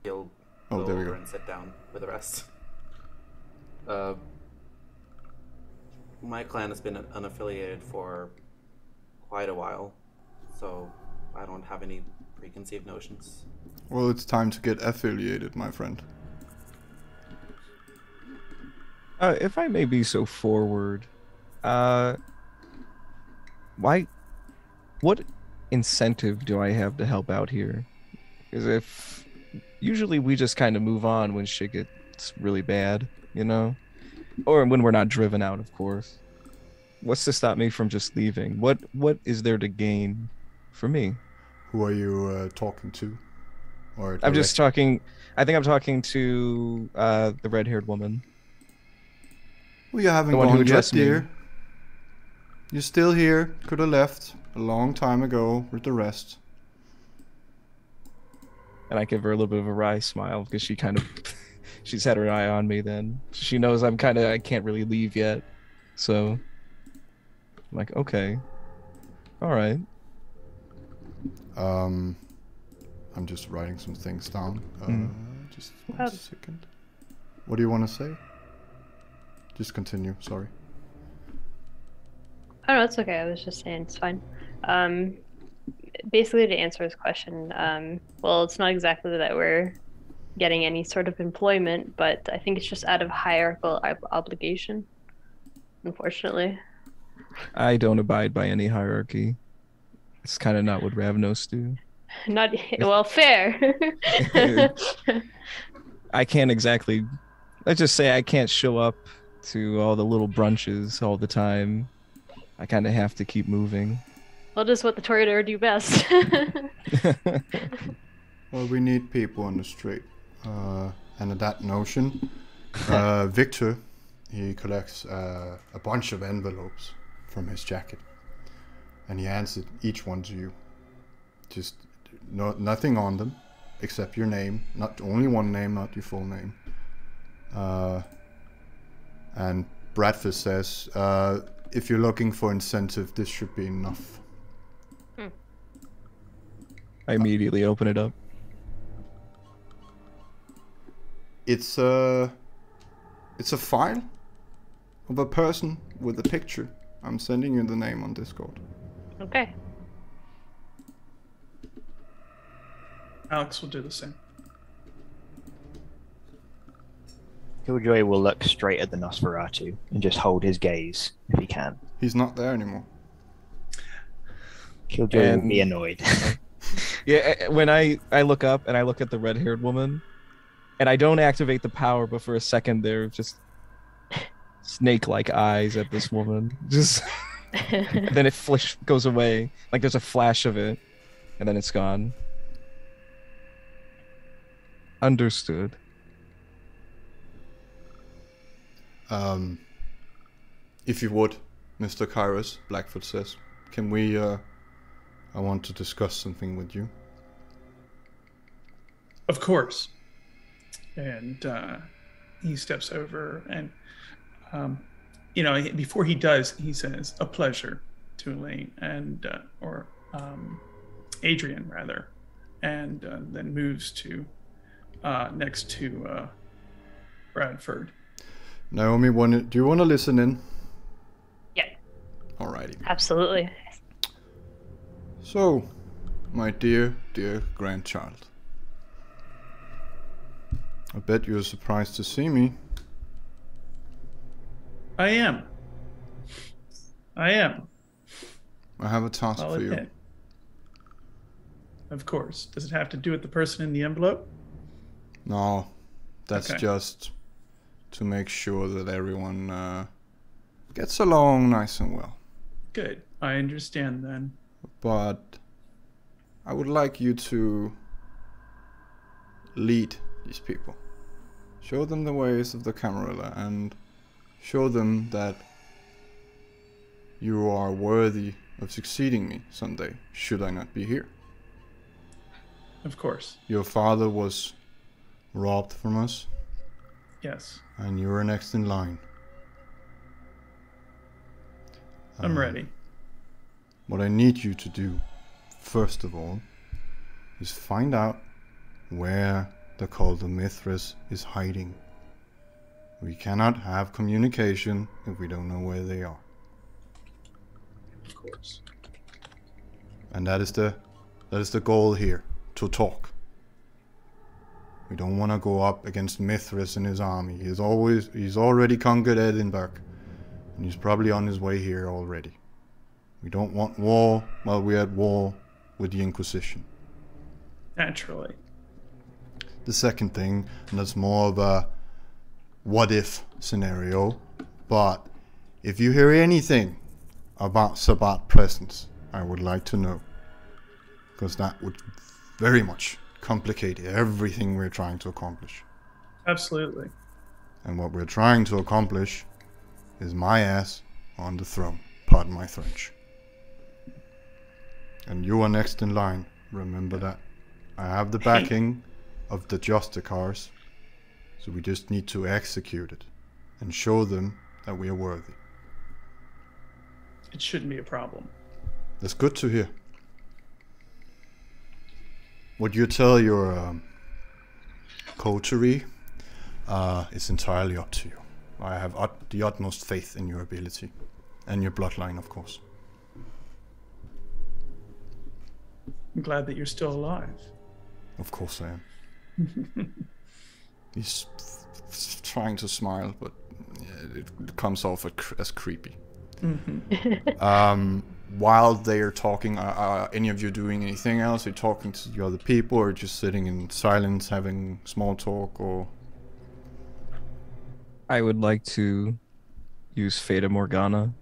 He'll Oh, go there we over go. and sit down with the rest. My clan has been unaffiliated for quite a while, so I don't have any preconceived notions. Well, it's time to get affiliated, my friend. If I may be so forward, what incentive do I have to help out here? Because if usually we just kind of move on when shit gets really bad, you know? Or when we're not driven out, of course. What's to stop me from just leaving? What is there to gain for me? Who are you talking to? Or I'm just talking. I think I'm talking to the red-haired woman. Well, you haven't The one who gone yet, addressed me. dear. You're still here. Could have left a long time ago with the rest. And I give her a little bit of a wry smile because she kind of she's had her eye on me then. She knows I can't really leave yet. So I'm like, okay. All right. I'm just writing some things down. Just one second. What do you want to say? Just continue, sorry. Oh no, it's okay. I was just saying it's fine. Basically, to answer his question, well, it's not exactly that we're getting any sort of employment, but I think it's just out of hierarchical obligation, unfortunately. I don't abide by any hierarchy. It's kind of not what Ravnos do. Not well, fair. I can't exactly. Let's just say I can't show up to all the little brunches all the time. I kind of have to keep moving. Well, just what the Toreador do best. Well, we need people on the street. And at that notion, Victor, he collects a bunch of envelopes from his jacket. And he hands each one to you. Just nothing on them, except your name. Not only one name, not your full name. And Bradford says, if you're looking for incentive, this should be enough. I immediately open it up. It's a file of a person with a picture. I'm sending you the name on Discord. Okay. Alex will do the same. Killjoy will look straight at the Nosferatu and just hold his gaze if he can. He's not there anymore. Killjoy will be annoyed. Yeah, when I look up and I look at the red-haired woman, and I don't activate the power, but for a second there just snake-like eyes at this woman. Just and then it goes away. Like there's a flash of it, and then it's gone. Understood. If you would, Mr. Kairos, Blackfoot says, can we, I want to discuss something with you. Of course. And he steps over and, before he does, he says, "A pleasure," to Elaine and or Adrian rather, and then moves to next to Bradford. Naomi, do you want to listen in? Yeah, Alrighty. absolutely. So, my dear grandchild, I bet you're surprised to see me. I am. I have a task I'll for you. admit. Of course. Does it have to do with the person in the envelope? No, that's Okay. just to make sure that everyone gets along nice and well. Good. I understand then. But I would like you to lead these people. Show them the ways of the Camarilla and show them that you are worthy of succeeding me someday, should I not be here. Of course. Your father was robbed from us, Yes. and you are next in line. I'm ready. What I need you to do, first of all, is find out where the cult of Mithras is hiding. We cannot have communication if we don't know where they are. Of course. And that is the goal here, to talk. We don't want to go up against Mithras and his army. He's already conquered Edinburgh, and he's probably on his way here already. We don't want war while we're at war with the Inquisition. Naturally. The second thing, and that's more of a what if scenario, but if you hear anything about Sabbat presence, I would like to know, because that would very much complicate everything we're trying to accomplish. Absolutely. And what we're trying to accomplish is my ass on the throne. Pardon my French. And you are next in line. Remember that. I have the backing of the Justicars, so we just need to execute it and show them that we are worthy. It shouldn't be a problem. That's good to hear. What you tell your coterie is entirely up to you. I have the utmost faith in your ability and your bloodline, of course. I'm glad that you're still alive. Of course I am. He's trying to smile, but yeah, it comes off as creepy. While they are talking, are any of you doing anything else? Are you talking to the other people, or just sitting in silence, having small talk, or? I would like to use Fata Morgana.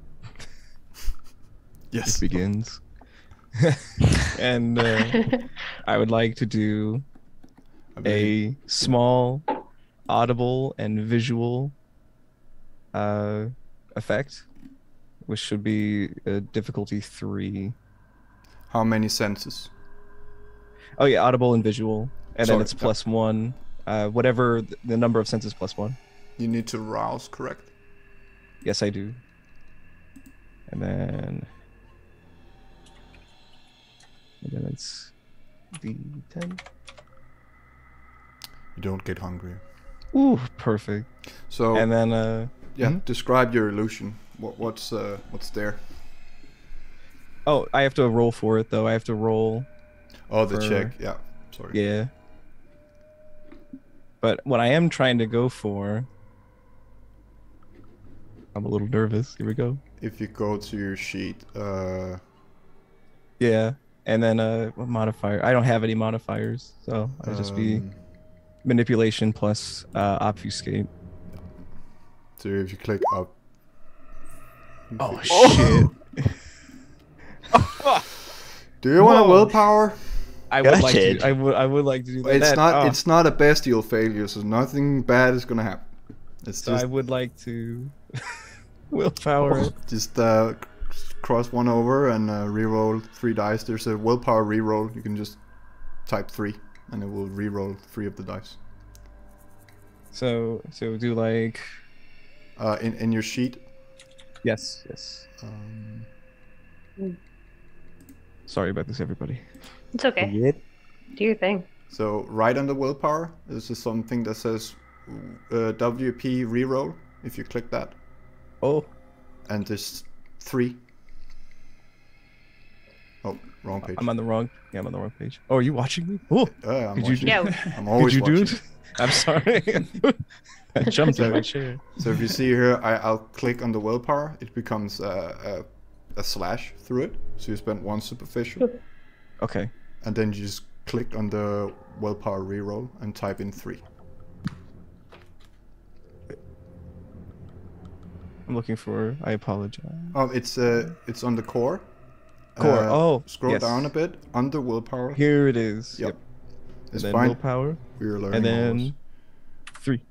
Yes. It begins. And I would like to do a small audible and visual effect, which should be difficulty 3. How many senses? Oh yeah, audible and visual, and Sorry, then it's +1. Whatever the number of senses +1. You need to rouse, correct? Yes, I do. And then it's D10. You don't get hungry. Ooh, perfect. So And then yeah, describe your illusion. What's there? oh, I have to roll for it though. I have to roll. Oh, the For- check. Yeah, sorry. Yeah. But what I am trying to go for, I'm a little nervous. Here we go. If you go to your sheet, Yeah. And then what modifier? I don't have any modifiers, so I'll just be manipulation plus obfuscate. so if you click up. Oh shit. Do you want a Whoa. willpower? I would like Gutted. to. I would like to do that. It's not. Oh, It's not a bestial failure, so nothing bad is gonna happen. It's so just I would like to willpower it. just cross one over and re-roll 3 dice. There's a willpower re-roll. You can just type 3, and it will re-roll 3 of the dice. So do like. In your sheet. Yes. Sorry about this, everybody. It's okay. Weird. Do your thing. So right under willpower, this is something that says WP reroll. If you click that, Oh. and there's 3. Oh, wrong page. I'm on the wrong page. Oh, are you watching me? Oh. I'm Could you watching. Yeah. I'm always Could you do watching. it? I'm sorry. I jumped in my chair. So if you see here, I'll click on the willpower. It becomes a slash through it. So you spend 1 superficial, Okay. and then you just click on the willpower reroll and type in 3. I'm looking for. I apologize. Oh, it's on the core. Core. Oh. Scroll yes. down a bit under willpower. Here it is. Yep. And It's then fine. willpower. We're learning And all this. then 3.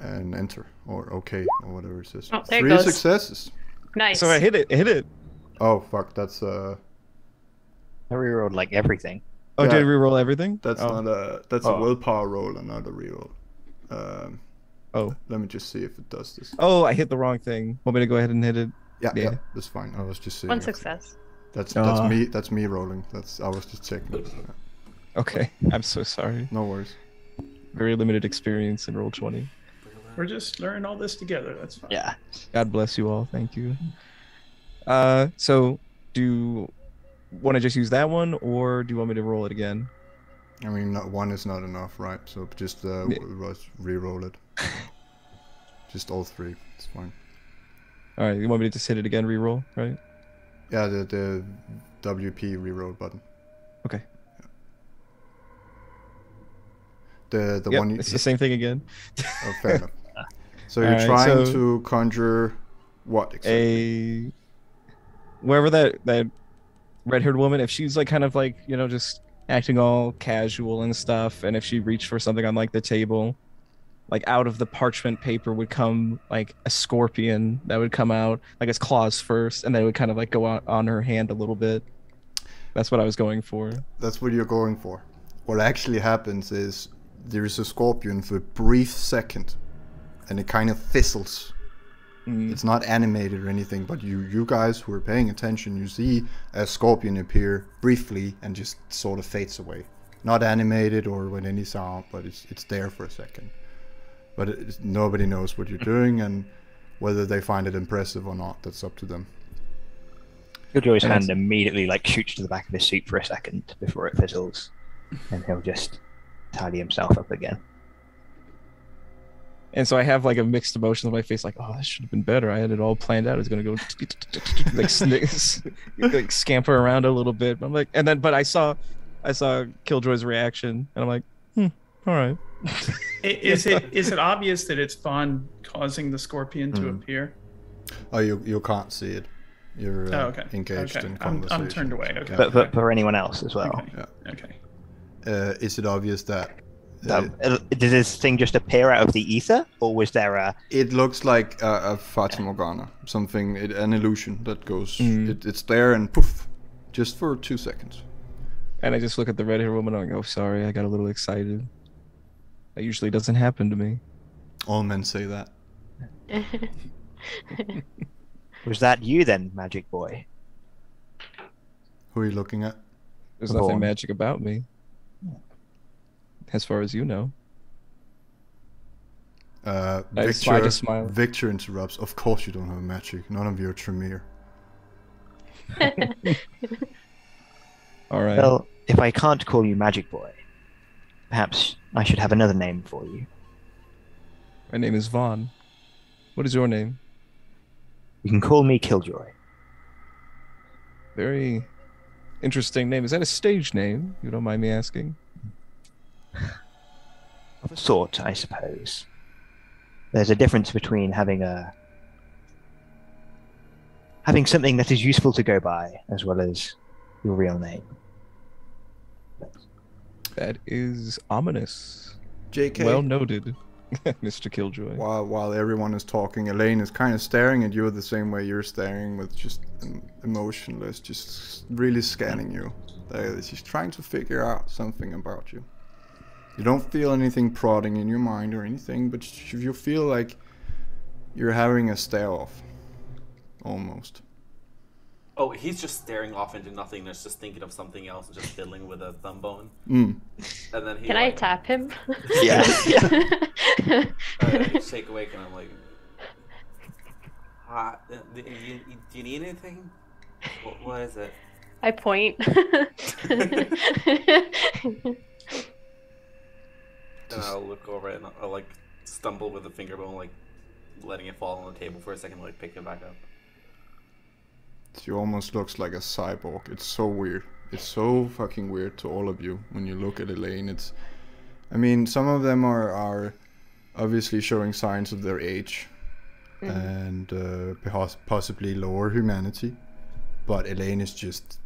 And enter or okay or whatever it says. Oh, there it 3 goes. successes. Nice. So I hit it. Oh fuck, that's I rerolled like everything. Oh, Yeah. did I reroll everything? that's Oh. not a Oh. willpower roll and not a reroll. Oh. Let me just see if it does this. Oh, I hit the wrong thing. Want me to go ahead and hit it? Yeah, Yeah. that's fine. I was just saying. 1 success. That's Ah. me. That's me rolling. I was just checking. Okay. I'm so sorry. No worries. Very limited experience in Roll20. We're just learning all this together. That's fine. Yeah. God bless you all. Thank you. So do you want to just use that one, or do you want me to roll it again? I mean, 1 is not enough, right? So just re-roll it. Just all 3. It's fine. All right. You want me to just hit it again, re-roll, right? Yeah, the WP reroll button. Okay. The Yep, one you. it's the same thing again. Oh, fair enough. So you're Alright, trying so- to conjure what exactly? Wherever that red-haired woman, if she's like kind of like, you know, just acting all casual and stuff, and if she reached for something on like the table, like out of the parchment paper would come like a scorpion that would come out, like its claws first, and then it would kind of like go on her hand a little bit. That's what I was going for. That's what you're going for. What actually happens is there's a scorpion for a brief second, and it kind of fizzles. It's not animated or anything, but you guys who are paying attention, you see a scorpion appear briefly and just sort of fades away. Not animated or with any sound, but it's there for a second. But nobody knows what you're doing, and whether they find it impressive or not, that's up to them. Killjoy's And hand it's- immediately like shoots to the back of his suit for a second before it fizzles, and he'll just tidy himself up again. And so I have like a mixed emotion on my face, like, oh, this should have been better. I had it all planned out. It's gonna go like scamper around a little bit. I'm like, and then, but I saw Killjoy's reaction, and I'm like, all right. Is it obvious that it's Vaughn causing the scorpion to appear? Oh, you can't see it. You're Okay. engaged Okay. in I'm conversation. turned away. Okay. But for anyone else as well. Okay. Yeah. Okay. Is it obvious that? Did this thing just appear out of the ether, or was there a? It looks like a Fata Morgana, something, an illusion that goes. It's there and poof, just for 2 seconds. And I just look at the red-haired woman, and I go, sorry, I got a little excited. That usually doesn't happen to me. All men say that. Was that you then, Magic Boy? Who are you looking at? There's nothing Vaughn. magic about me, as far as you know. I just smile. Victor interrupts. Of course you don't have magic. None of you are Tremere. All right. Well, if I can't call you Magic Boy, perhaps I should have another name for you. My name is Vaughn. What is your name? You can call me Killjoy. Very interesting name. Is that a stage name? You don't mind me asking? Of a sort, I suppose. There's a difference between having something that is useful to go by, as well as your real name. That is ominous. JK. Well noted, Mr. Killjoy. While everyone is talking, Elaine is kind of staring at you the same way you're staring, with just emotionless, just really scanning you. She's trying to figure out something about you. You don't feel anything prodding in your mind or anything, but you feel like you're having a stare off. Almost. Oh, he's just staring off into nothingness, just thinking of something else, and just fiddling with a thumb bone. Mm. And then he Can I tap him? Yeah. I shake awake and I'm like, do you need anything? What is it? I point. And I'll look over it and I'll like stumble with the finger bone, like letting it fall on the table for a second, like pick it back up. She almost looks like a cyborg. It's so weird. It's so fucking weird to all of you when you look at Elaine. I mean, some of them are obviously showing signs of their age and possibly lower humanity, but Elaine is just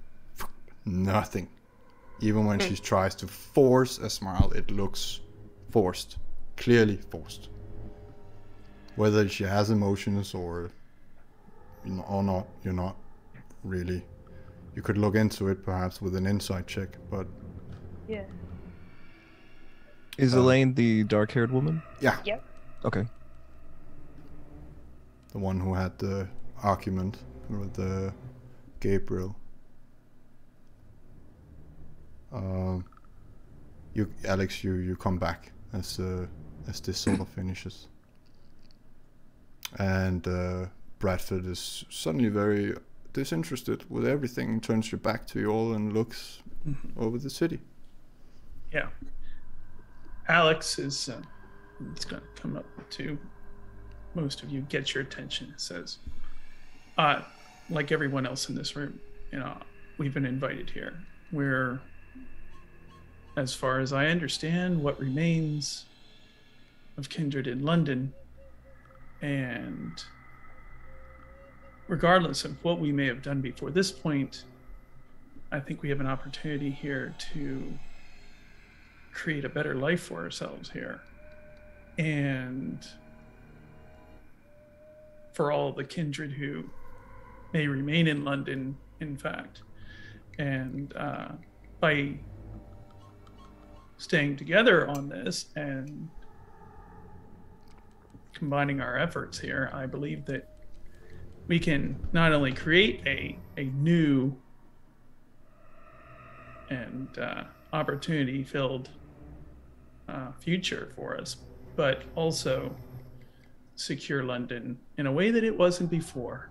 nothing. Even when she tries to force a smile, it looks forced, clearly forced. Whether she has emotions or not, you're not really. You could look into it perhaps with an insight check, but Yeah. Is Elaine the dark-haired woman? yeah, Yep. Okay. the one who had the argument with Gabriel. Alex, you come back as this sort of finishes, and Bradford is suddenly very disinterested with everything, turns your back to you all and looks over the city. Yeah. Alex is it's going to come up to most of you, get your attention. It says, like everyone else in this room, we've been invited here. We're, as far as I understand, what remains of Kindred in London, and regardless of what we may have done before this point, I think we have an opportunity here to create a better life for ourselves here. And for all the kindred who may remain in London, in fact. And by staying together on this and combining our efforts here, I believe that we can not only create a new and opportunity-filled future for us, but also secure London in a way that it wasn't before.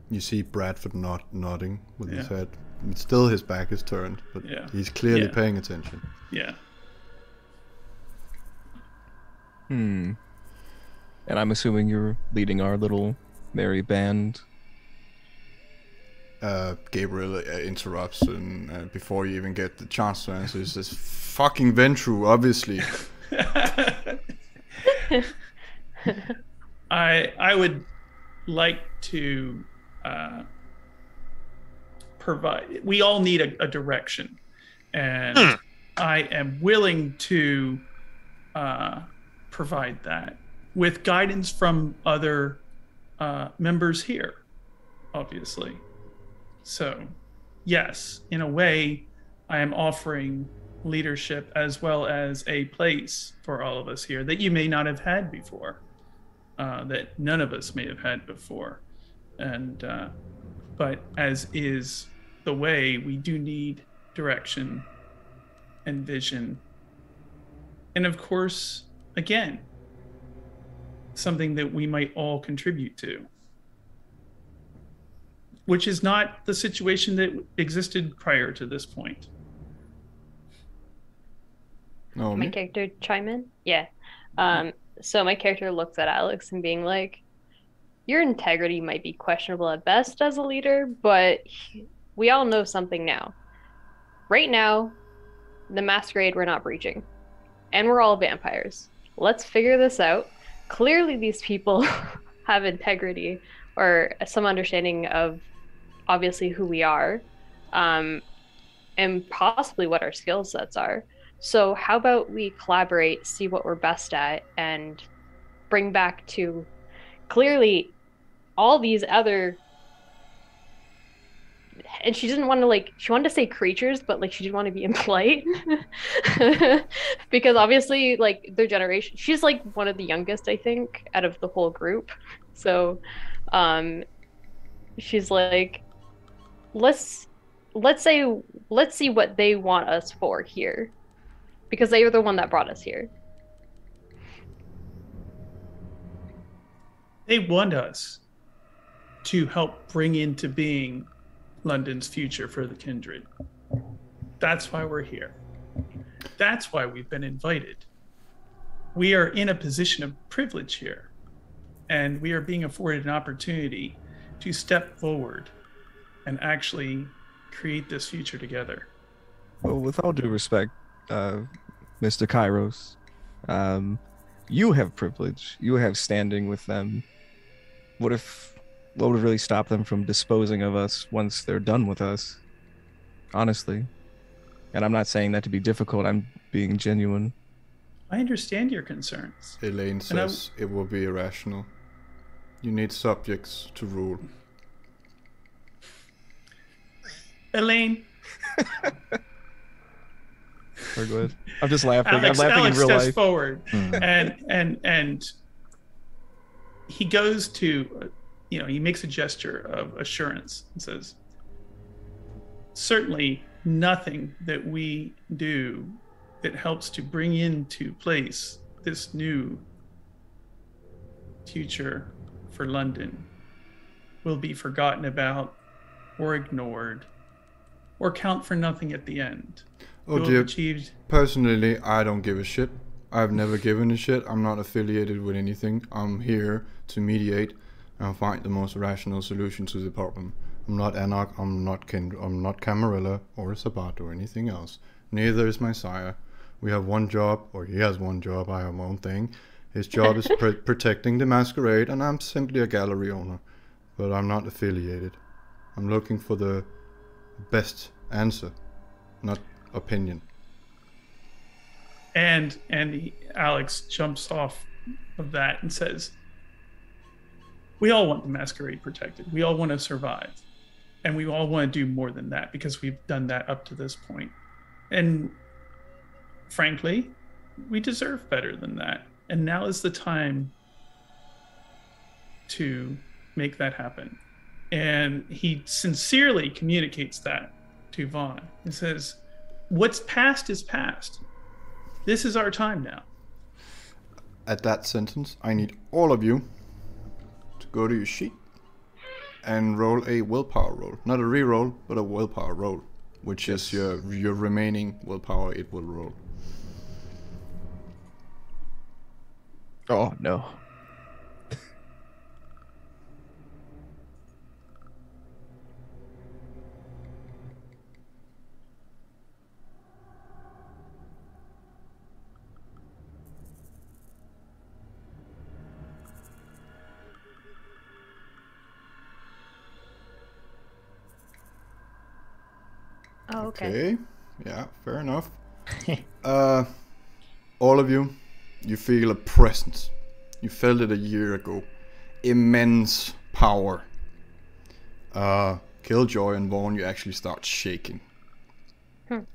You see Bradford nodding with his head. Still his back is turned, but he's clearly paying attention. Yeah. And I'm assuming you're leading our little merry band. Gabriel interrupts, and before you even get the chance to answer, he says, "Fucking Ventru, obviously." I would like to provide. We all need a direction, and I am willing to provide that with guidance from other members here, obviously. So, yes, in a way, I am offering leadership as well as a place for all of us here that you may not have had before, that none of us may have had before. And but as is the way, we do need direction and vision. And of course, again, something that we might all contribute to, which is not the situation that existed prior to this point. No, My character chime in? Yeah. So my character looks at Alex and being like, your integrity might be questionable at best as a leader, but we all know something now. Right now, the Masquerade we're not breaching. And we're all vampires. Let's figure this out. Clearly these people have integrity or some understanding of obviously who we are, and possibly what our skill sets are. So how about we collaborate, see what we're best at, and bring back to clearly all these other and she didn't want to like she wanted to say creatures, but like she didn't want to be impolite because obviously like their generation. She's like one of the youngest, I think, out of the whole group. So, um, she's like, let's let's say let's see what they want us for here, because they are the one that brought us here. They want us to help bring into being London's future for the kindred. That's why we're here. That's why we've been invited. We are in a position of privilege here, and we are being afforded an opportunity to step forward and actually create this future together. Well, with all due respect, Mr. Kairos, you have privilege. You have standing with them. What would really stop them from disposing of us once they're done with us? Honestly. And I'm not saying that to be difficult. I'm being genuine. I understand your concerns. Elaine says it will be irrational. You need subjects to rule. Elaine. Very good. I'm just laughing. Alex, I'm laughing Alex in real steps life. forward and he goes to, he makes a gesture of assurance and says, certainly nothing that we do that helps to bring into place this new future for London will be forgotten about or ignored or count for nothing at the end. Oh dear, personally, I don't give a shit. I've never given a shit. I'm not affiliated with anything. I'm here to mediate and find the most rational solution to the problem. I'm not Anarch, I'm not Camarilla or Sabato or anything else. Neither is my sire. We have one job, or he has one job, I have my own thing. His job is protecting the Masquerade, and I'm simply a gallery owner. But I'm not affiliated. I'm looking for the best answer, not opinion. And Alex jumps off of that and says, we all want the Masquerade protected. We all want to survive. And we all want to do more than that because we've done that up to this point. And frankly, we deserve better than that. And now is the time to make that happen. And he sincerely communicates that to Vaughn. He says, what's past is past. This is our time now. At that sentence, I need all of you to go to your sheet and roll a willpower roll. Not a reroll, but a willpower roll, which is your remaining willpower it will roll. Oh, no. Oh, okay. Yeah, fair enough. All of you, you feel a presence. You felt it a year ago. Immense power. Killjoy and Vaughn, you actually start shaking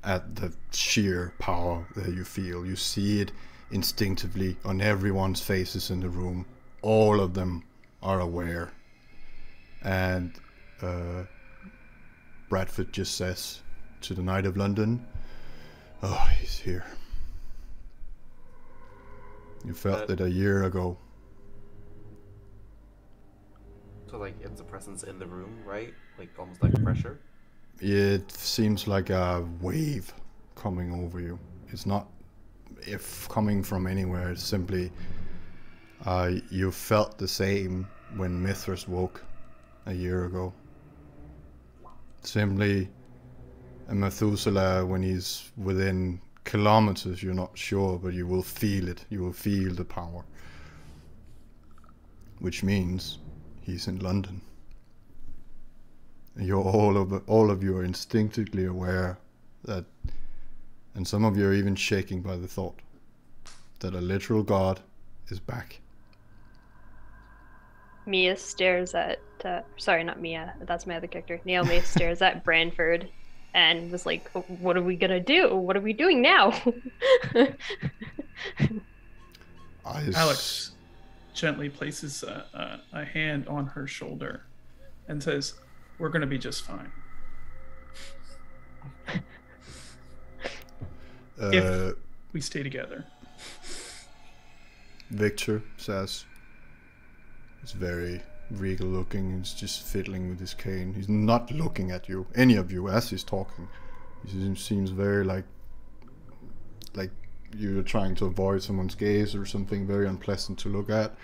at the sheer power that you feel. You see it instinctively on everyone's faces in the room. All of them are aware. And Bradford just says to the Knight of London, oh, he's here. You felt it a year ago. So like it's a presence in the room, right? Like almost like pressure? It seems like a wave coming over you. It's not if coming from anywhere, it's simply you felt the same when Mithras woke a year ago. Simply a Methuselah when he's within kilometers, you're not sure, but you will feel it. You will feel the power. Which means he's in London. And you're all of you are instinctively aware that, and some of you are even shaking by the thought, that a literal god is back. Mia stares at sorry, not Mia, that's my other character. Naomi stares at Branford and was like, what are we gonna do? What are we doing now? Alex gently places a hand on her shoulder and says, we're going to be just fine. If we stay together. Victor says, he's very regal looking, he's just fiddling with his cane. He's not looking at you, any of you, as he's talking. He seems very like you're trying to avoid someone's gaze or something very unpleasant to look at.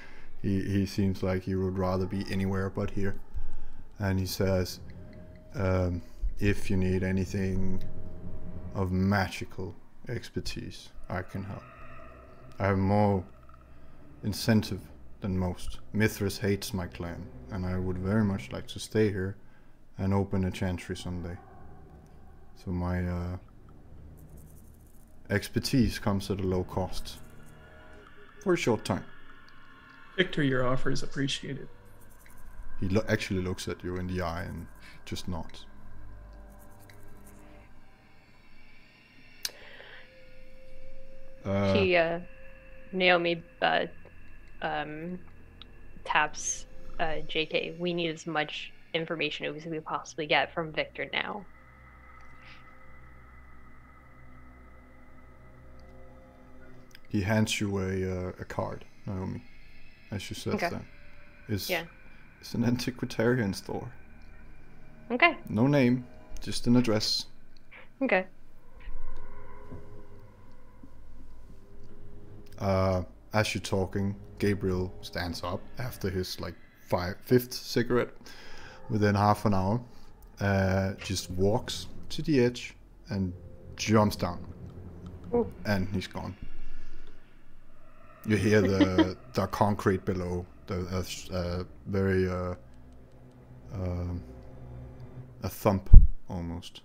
He seems like he would rather be anywhere but here. And he says, if you need anything of magical expertise, I can help. I have more incentive than most. Mithras hates my clan, and I would very much like to stay here and open a chantry someday. So my expertise comes at a low cost for a short time. Victor, your offer is appreciated. He actually looks at you in the eye and just nods. Naomi taps JK. We need as much information as we possibly get from Victor now. He hands you a card, Naomi, as you said that. It's an antiquarian store. Okay. No name, just an address. Okay. As you're talking, Gabriel stands up after his fifth cigarette within half an hour, just walks to the edge and jumps down. Ooh. And he's gone. You hear the concrete below, the very a thump almost.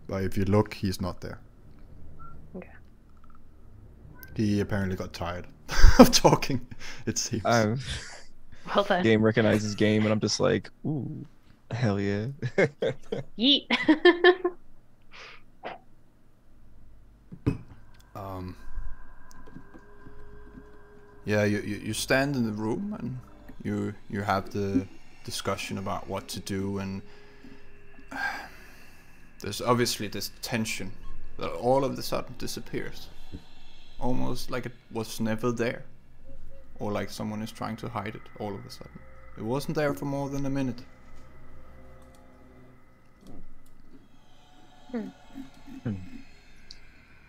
But if you look, he's not there. Okay. He apparently got tired of talking, it seems. Well then. Game recognizes game, and I'm just like, ooh, hell yeah. Yeet. Yeah, you stand in the room and you have the discussion about what to do, and there's obviously this tension that all of a sudden disappears. Almost like it was never there. Or like someone is trying to hide it all of a sudden. It wasn't there for more than a minute.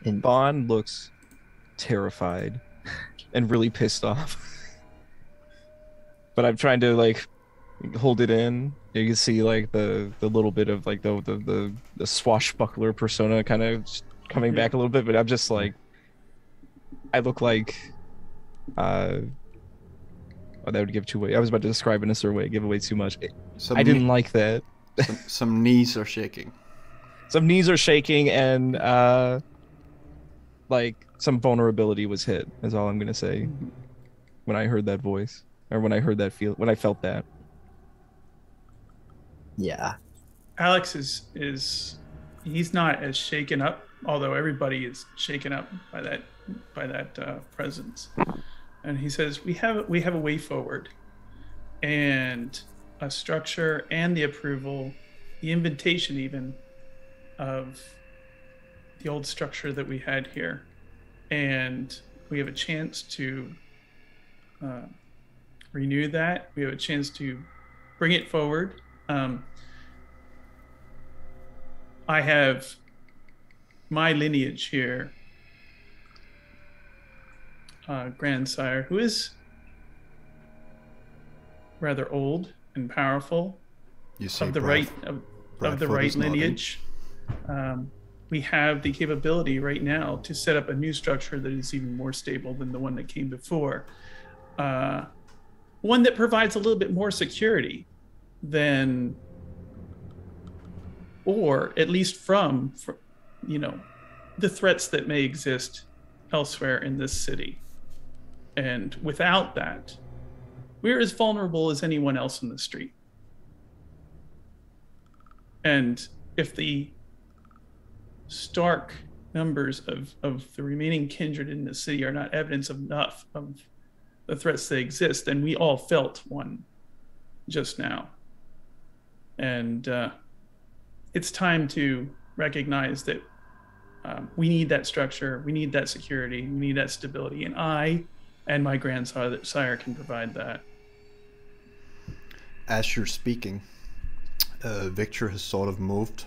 And Bond looks terrified and really pissed off. But I'm trying to hold it in. You can see the little bit of the swashbuckler persona kind of coming back a little bit, but I'm just like, I look like that would give too away. I was about to describe it in a certain way, give away too much. I didn't like that. Some knees are shaking. Some knees are shaking, and some vulnerability was hit, is all I'm gonna say. When I heard that voice, or when I heard that when I felt that. Yeah. Alex is he's not as shaken up, although everybody is shaken up by that presence. And he says, we have a way forward, and a structure, and the approval, the invitation even of the old structure that we had here, and we have a chance to renew that. We have a chance to bring it forward. I have my lineage here, grandsire, who is rather old and powerful, of the right lineage. We have the capability right now to set up a new structure that is even more stable than the one that came before. One that provides a little bit more security than, or at least from the threats that may exist elsewhere in this city. And without that, we're as vulnerable as anyone else in the street. And if the stark numbers of the remaining kindred in the city are not evidence enough of the threats that exist, then we all felt one just now. And it's time to recognize that we need that structure, we need that security, we need that stability, and I and my grandsire can provide that. As you're speaking, Victor has sort of moved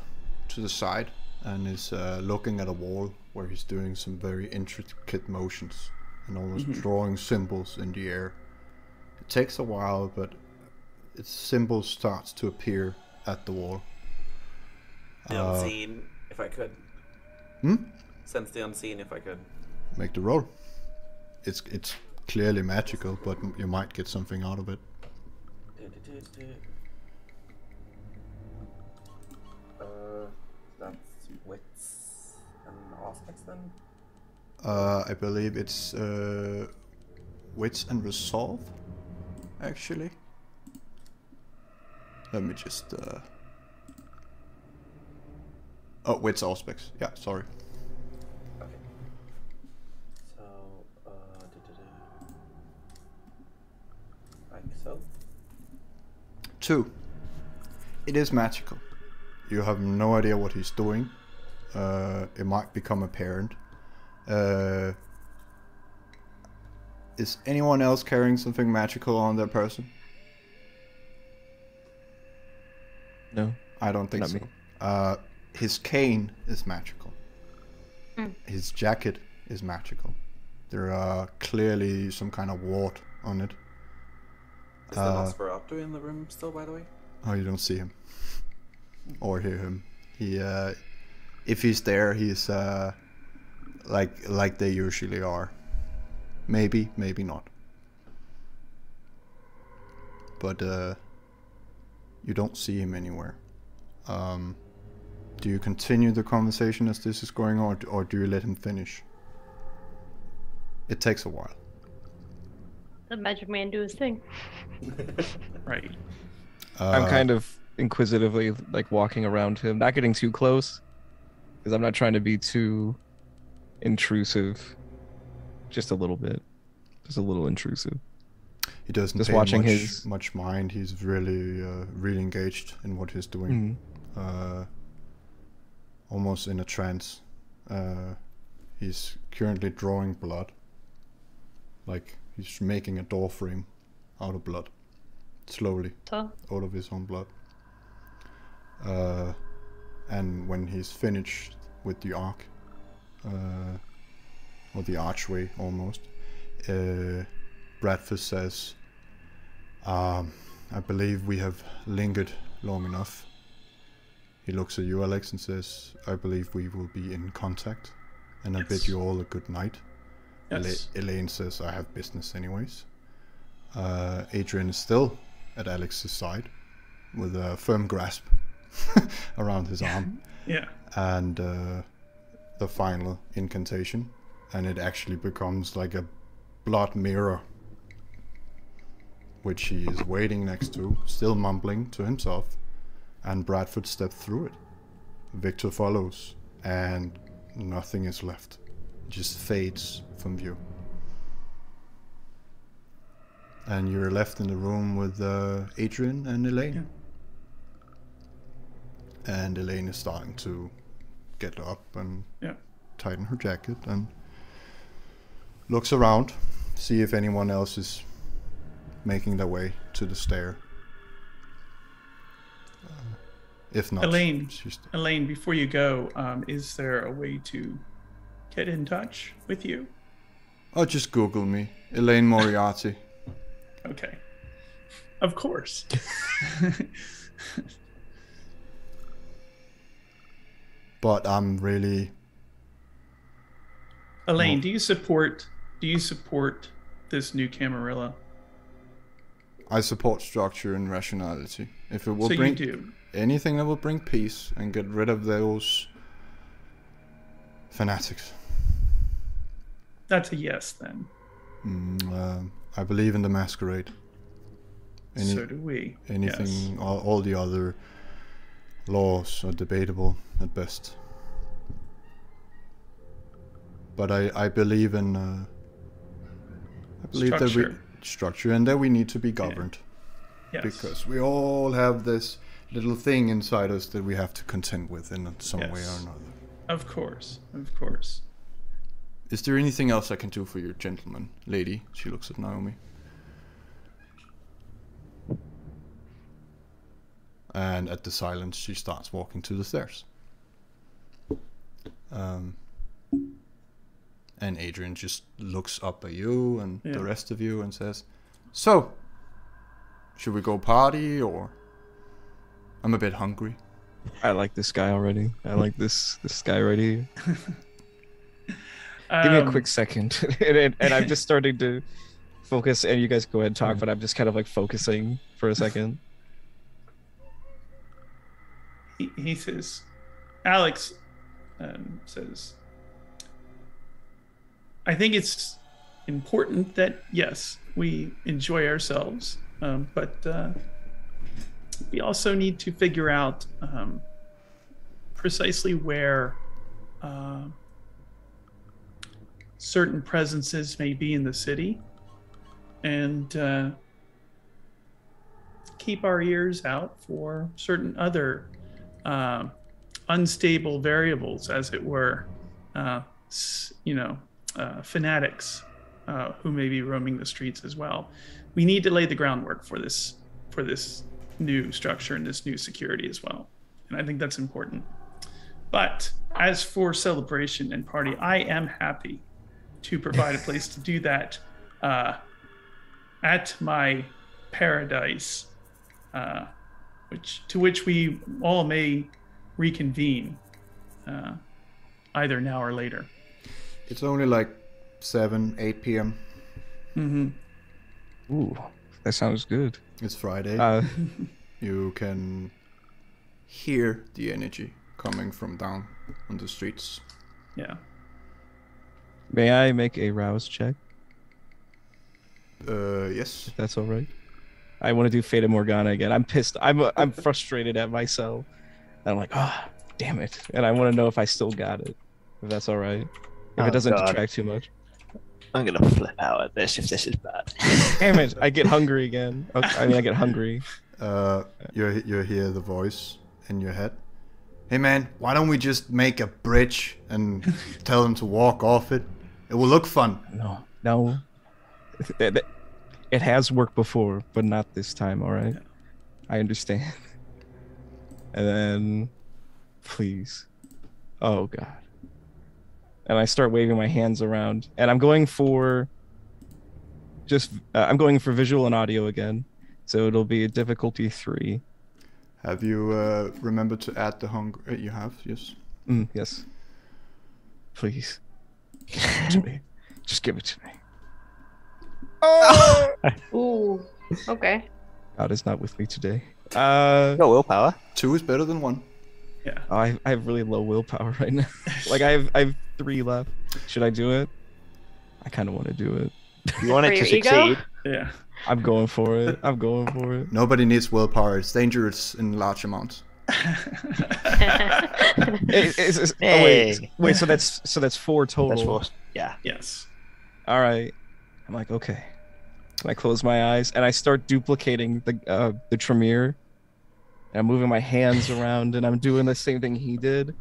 to the side and is looking at a wall where he's doing some very intricate motions and almost drawing symbols in the air. It takes a while, but its symbol starts to appear at the wall. The unseen, if I could. Sense the unseen, if I could. Make the roll. It's clearly magical, but you might get something out of it. That's wits and aspects then? I believe it's wits and resolve, actually. Let me just oh, wits aspects. Yeah, sorry. Okay. So, like so. 2. It is magical. You have no idea what he's doing. It might become apparent. Is anyone else carrying something magical on their person? No. I don't think Not so. me. His cane is magical. His jacket is magical. There are clearly some kind of wart on it. Is the Nosferatu in the room still, by the way? Oh, you don't see him or hear him. He, if he's there, he's like they usually are. Maybe not. But you don't see him anywhere. Do you continue the conversation as this is going on, or do you let him finish? It takes a while. The magic man do his thing. Right. I'm kind of inquisitively like walking around him, not getting too close, because I'm not trying to be too intrusive. Just a little bit, just a little intrusive. He doesn't Just pay watching his much mind. He's really engaged in what he's doing. Almost in a trance. He's currently drawing blood. Like he's making a door frame out of blood. Slowly. So? Out of his own blood. And when he's finished with the arc, or the archway almost, Bradford says, I believe we have lingered long enough. He looks at you, Alex, and says, I believe we will be in contact, and I bid you all a good night. Yes. Elaine says, I have business anyways. Adrian is still at Alex's side with a firm grasp around his arm. Yeah. And the final incantation, and it actually becomes like a blood mirror, which he is waiting next to, still mumbling to himself, and Bradford steps through it. Victor follows, and nothing is left. It just fades from view. And you're left in the room with Adrian and Elaine. Yeah. And Elaine is starting to get up and tighten her jacket and looks around, see if anyone else is making their way to the stair. If not, Elaine, before you go, is there a way to get in touch with you? Oh, just Google me, Elaine Moriarty. Okay. Of course. But I'm really... Elaine, do you support this new Camarilla? I support structure and rationality. If it will so bring you do. Anything that will bring peace and get rid of those fanatics. That's a yes then. I believe in the masquerade. So do we. Anything, Yes. all the other laws are debatable at best. But I believe in Structure. structure, and that we need to be governed. Yes. Because we all have this little thing inside us that we have to contend with in some way or Yes. another. Of course. Of course. Is there anything else I can do for you, gentlemen? Lady, she looks at Naomi. And at the silence, she starts walking to the stairs. And Adrian just looks up at you and Yeah. the rest of you and says, "So, should we go party or? I'm a bit hungry." I like this guy already. I like this guy already. Give me a quick second, and I'm just starting to focus. And you guys go ahead and talk, but I'm just kind of like focusing for a second. He says, Alex says, I think it's important that, yes, we enjoy ourselves, but we also need to figure out precisely where certain presences may be in the city, and keep our ears out for certain other unstable variables, as it were, fanatics who may be roaming the streets as well. We need to lay the groundwork for this new structure and this new security as well, and I think that's important. But as for celebration and party, I am happy to provide a place to do that at my paradise, which we all may reconvene either now or later. It's only like 7, 8 p.m. Mm-hmm. Ooh, that sounds good. It's Friday. You can hear the energy coming from down on the streets. Yeah. May I make a rouse check? Yes. If that's all right. I want to do Fata Morgana again. I'm pissed. I'm frustrated at myself. And I'm like, damn it. And I want to know if I still got it. If that's all right. If it doesn't detract too much. I'm gonna flip out at this if this is bad. Damn it! I get hungry again. Okay, I get hungry. You hear the voice in your head. Hey man, why don't we just make a bridge and tell them to walk off it? It will look fun. No. It has worked before, but not this time. All right. I understand. And then, please. Oh God. And I start waving my hands around, and I'm going for I'm going for visual and audio again, so it'll be a difficulty 3. Have you remembered to add the hunger? You have, yes. Yes. Please, give it to me. Just give it to me. Ooh. Okay. God is not with me today. Got willpower. 2 is better than 1. Yeah. I have really low willpower right now. Like I have 3 left. Should I do it? I kind of want to do it. You want it For to your ego? succeed. Yeah. I'm going for it. Nobody needs willpower. It's dangerous in large amounts. Wait. So that's 4 total. That's 4. Yeah. Yes. All right. I'm like, okay. And I close my eyes and I start duplicating the Tremere. And I'm moving my hands around and I'm doing the same thing he did.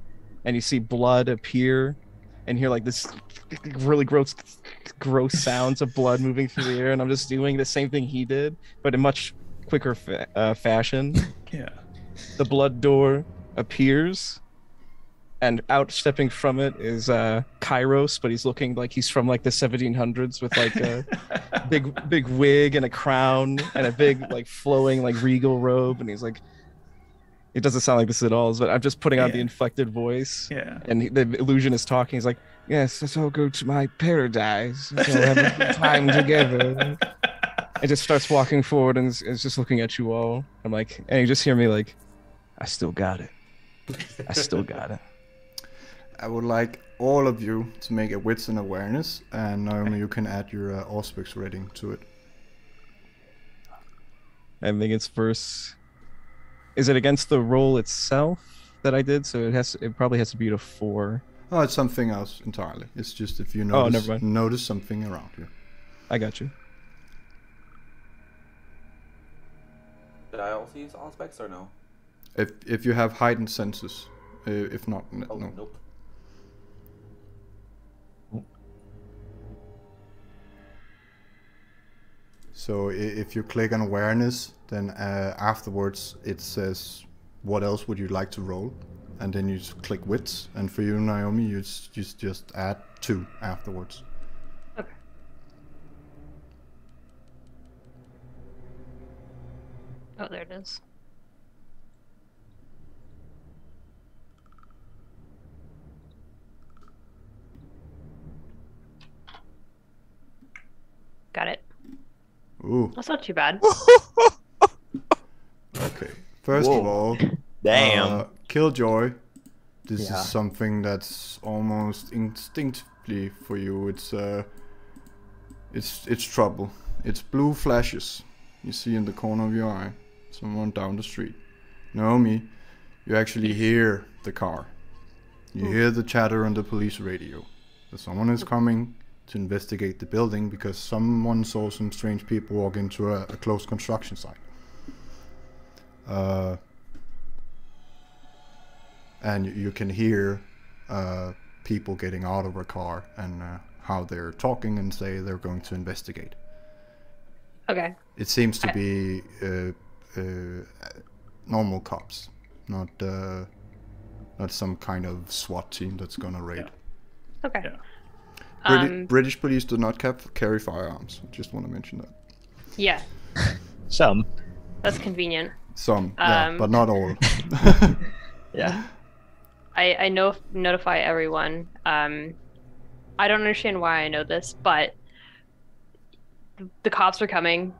And you see blood appear and hear like this really gross sounds of blood moving through the air. And I'm just doing the same thing he did, but in much quicker fashion. Yeah. The blood door appears, and outstepping from it is Kairos, but he's looking like he's from like the 1700s with like a big wig and a crown and a big like flowing like regal robe, and he's like, it doesn't sound like this at all, but I'm just putting out the inflected voice. Yeah. And the illusion is talking. He's like, yes, let's all go to my paradise. Let's all have a good time together. It just starts walking forward and is just looking at you all. I'm like, and you just hear me like, I still got it. I still got it. I would like all of you to make a wits and awareness, and Naomi, you can add your auspice rating to it. I think it's verse. Is it against the roll itself that I did? So it probably has to be a 4. Oh, it's something else entirely. It's just if you Oh, never mind. notice something around you. I got you. Did I also use aspects or no? If you have heightened senses, if not, Oh, no. nope. So if you click on awareness, then afterwards it says, what else would you like to roll? And then you just click wits. And for you, Naomi, you just add 2 afterwards. Okay. Oh, there it is. Got it. Ooh, That's not too bad. okay. First of all, Damn. Killjoy. This Yeah. is something that's almost instinctively for you. It's trouble. It's blue flashes you see in the corner of your eye. Someone down the street. Naomi, you actually hear the car. You hear the chatter on the police radio. That someone is coming to investigate the building because someone saw some strange people walk into a closed construction site. And you can hear people getting out of a car and how they're talking and say they're going to investigate. Okay. It seems to be normal cops, not some kind of SWAT team that's gonna raid. Okay. Yeah. British police do not carry firearms. Just want to mention that. Yeah, Some. that's convenient. Some, yeah, but not all. Yeah. I notify everyone. I don't understand why I know this, but the cops are coming.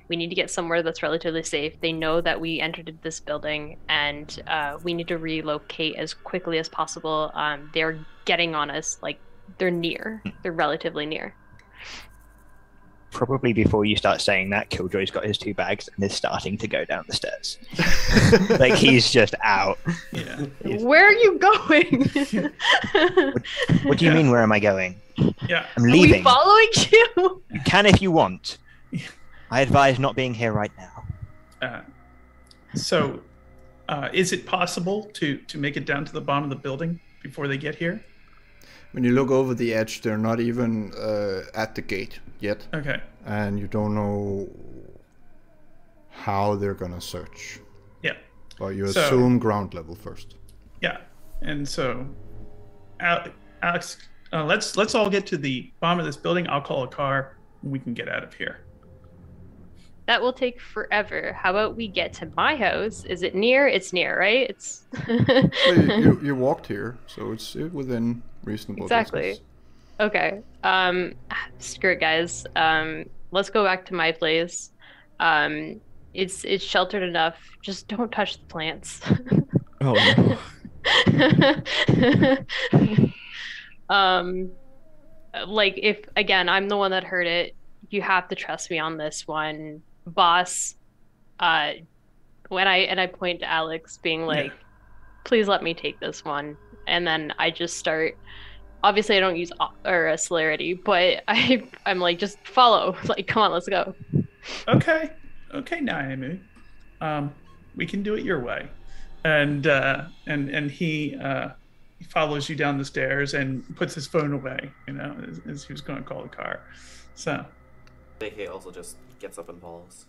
We need to get somewhere that's relatively safe. They know that we entered this building, and we need to relocate as quickly as possible. They're getting on us, like they're near. They're relatively near. Probably before you start saying that, Killjoy's got his 2 bags and is starting to go down the stairs. Like he's just out. Yeah. Where are you going? What do you mean, where am I going? Yeah. I'm Are we leaving. following you? You can if you want. I advise not being here right now. So, is it possible to make it down to the bottom of the building before they get here? When you look over the edge, they're not even at the gate yet. Okay. And you don't know how they're gonna search. Yeah. But you So- assume ground level first. Yeah. And so, Alex, let's all get to the bottom of this building. I'll call a car, and we can get out of here. That will take forever. How about we get to my house? Is it near? It's near, right? It's Well, you walked here, so it's within reasonable exactly. distance. Okay. Screw it, guys. Let's go back to my place. It's sheltered enough. Just don't touch the plants. Oh no. Like if again, I'm the one that heard it. You have to trust me on this one, boss. When I point to Alex, being like, please let me take this one, and then I just start. Obviously, I don't use celerity, but I'm like, just follow. Like, come on, let's go. Okay, Naomi. We can do it your way. And he follows you down the stairs and puts his phone away, as he was going to call the car. So AK also just gets up and follows.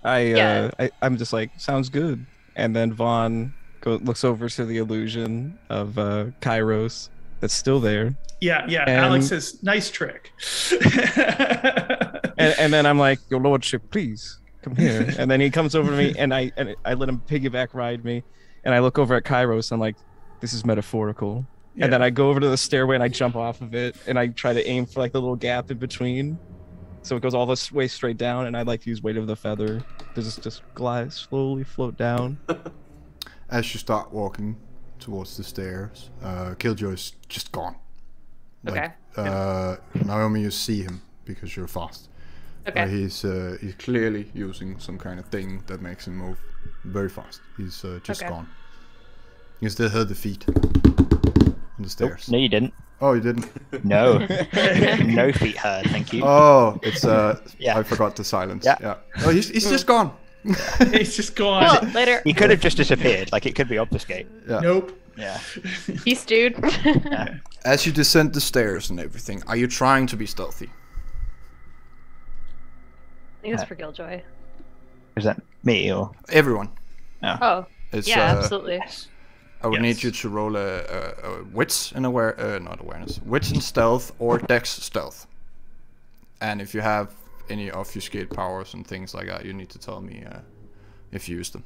I'm just like, sounds good. And then Vaughn looks over to the illusion of Kairos that's still there. yeah, And- Alex says, nice trick. And then I'm like, your lordship, please come here. And then he comes over to me, and I let him piggyback ride me. And I look over at Kairos, and I'm like, this is metaphorical. Yeah. And then I go over to the stairway and I jump off of it, and I try to aim for like the little gap in between, so it goes all this way straight down. And I like to use weight of the feather to just glide, slowly float down. As you start walking towards the stairs, Killjoy's just gone. Okay. Naomi, you see him because you're fast. Okay. He's clearly using some kind of thing that makes him move very fast. He's just Okay. gone. You still heard the feet on the stairs. No, you didn't. Oh, you didn't? No. No feet heard, thank you. Oh, it's Yeah. I forgot the silence. Yeah. Yeah. Oh, he's just gone. He's just gone. Well, later. He could have just disappeared. Like, it could be obfuscate. Yeah. Nope. Yeah. Peace, dude. Yeah. As you descend the stairs and everything, are you trying to be stealthy? I think it's for Giljoy. Is that me or? Everyone. Oh, It's, yeah, absolutely. I would Yes. need you to roll a wits and not awareness, wits and stealth or dex stealth. And if you have any obfuscate powers and things like that, you need to tell me if you use them.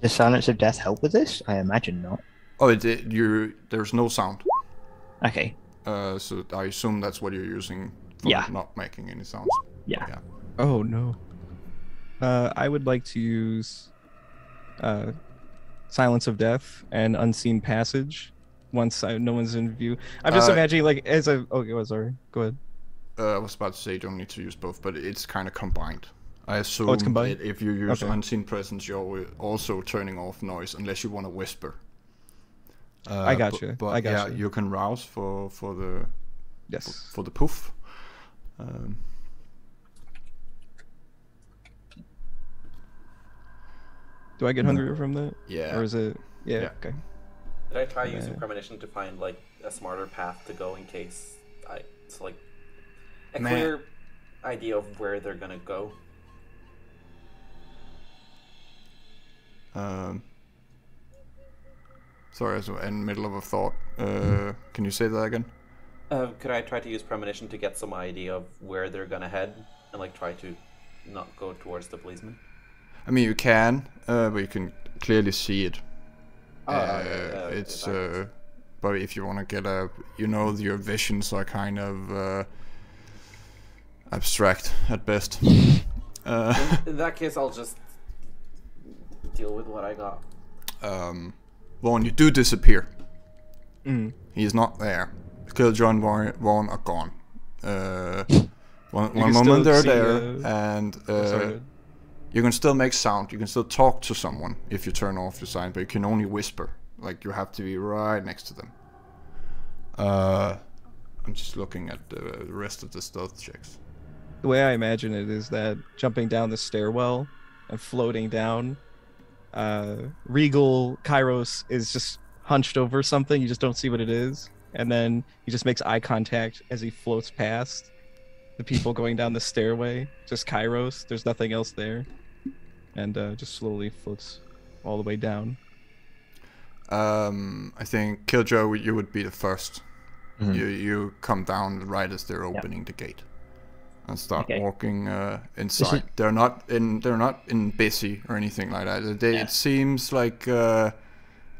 Does Silence of Death help with this? I imagine not. Oh, there's no sound. Okay. So I assume that's what you're using for Yeah. not making any sounds. Yeah. Oh no. I would like to use Silence of Death and Unseen Passage once no one's in view. I'm just imagining like as a. Okay, oh, sorry. Go ahead. I was about to say you don't need to use both, but it's kind of combined. I assume it's combined? that if you use Okay. Unseen Presence, you're also turning off noise unless you want to whisper. I gotcha. But I yeah, gotcha. you can rouse for the Yes. for the poof. Do I get hungrier from that? Yeah. Or is it? Yeah. Yeah. Okay. Did I try using Yeah. premonition to find like a smarter path to go in case it's like a Man. clear idea of where they're gonna go? Sorry, I was in the middle of a thought. Can you say that again? Could I try to use premonition to get some idea of where they're gonna head and like try to not go towards the policeman? I mean, you can, but you can clearly see it. It's but if you want to get your visions are kind of abstract at best. In that case, I'll just deal with what I got. Vaughn, you do disappear. Mm. He's not there. Killjoy and Vaughn are gone. One can moment still they're see, there, and sorry. you can still make sound. You can still talk to someone if you turn off your sign, but you can only whisper. Like you have to be right next to them. I'm just looking at the rest of the stealth checks. The way I imagine it is that jumping down the stairwell and floating down, Regal Kairos is just hunched over something. You just don't see what it is. And then he just makes eye contact as he floats past the people going down the stairway. Just Kairos. There's nothing else there. And just slowly floats all the way down. I think Killjoy, you would be the first. Mhm. You come down right as they're opening the gate, and start Okay. walking inside. They're not in busy or anything like that. It seems like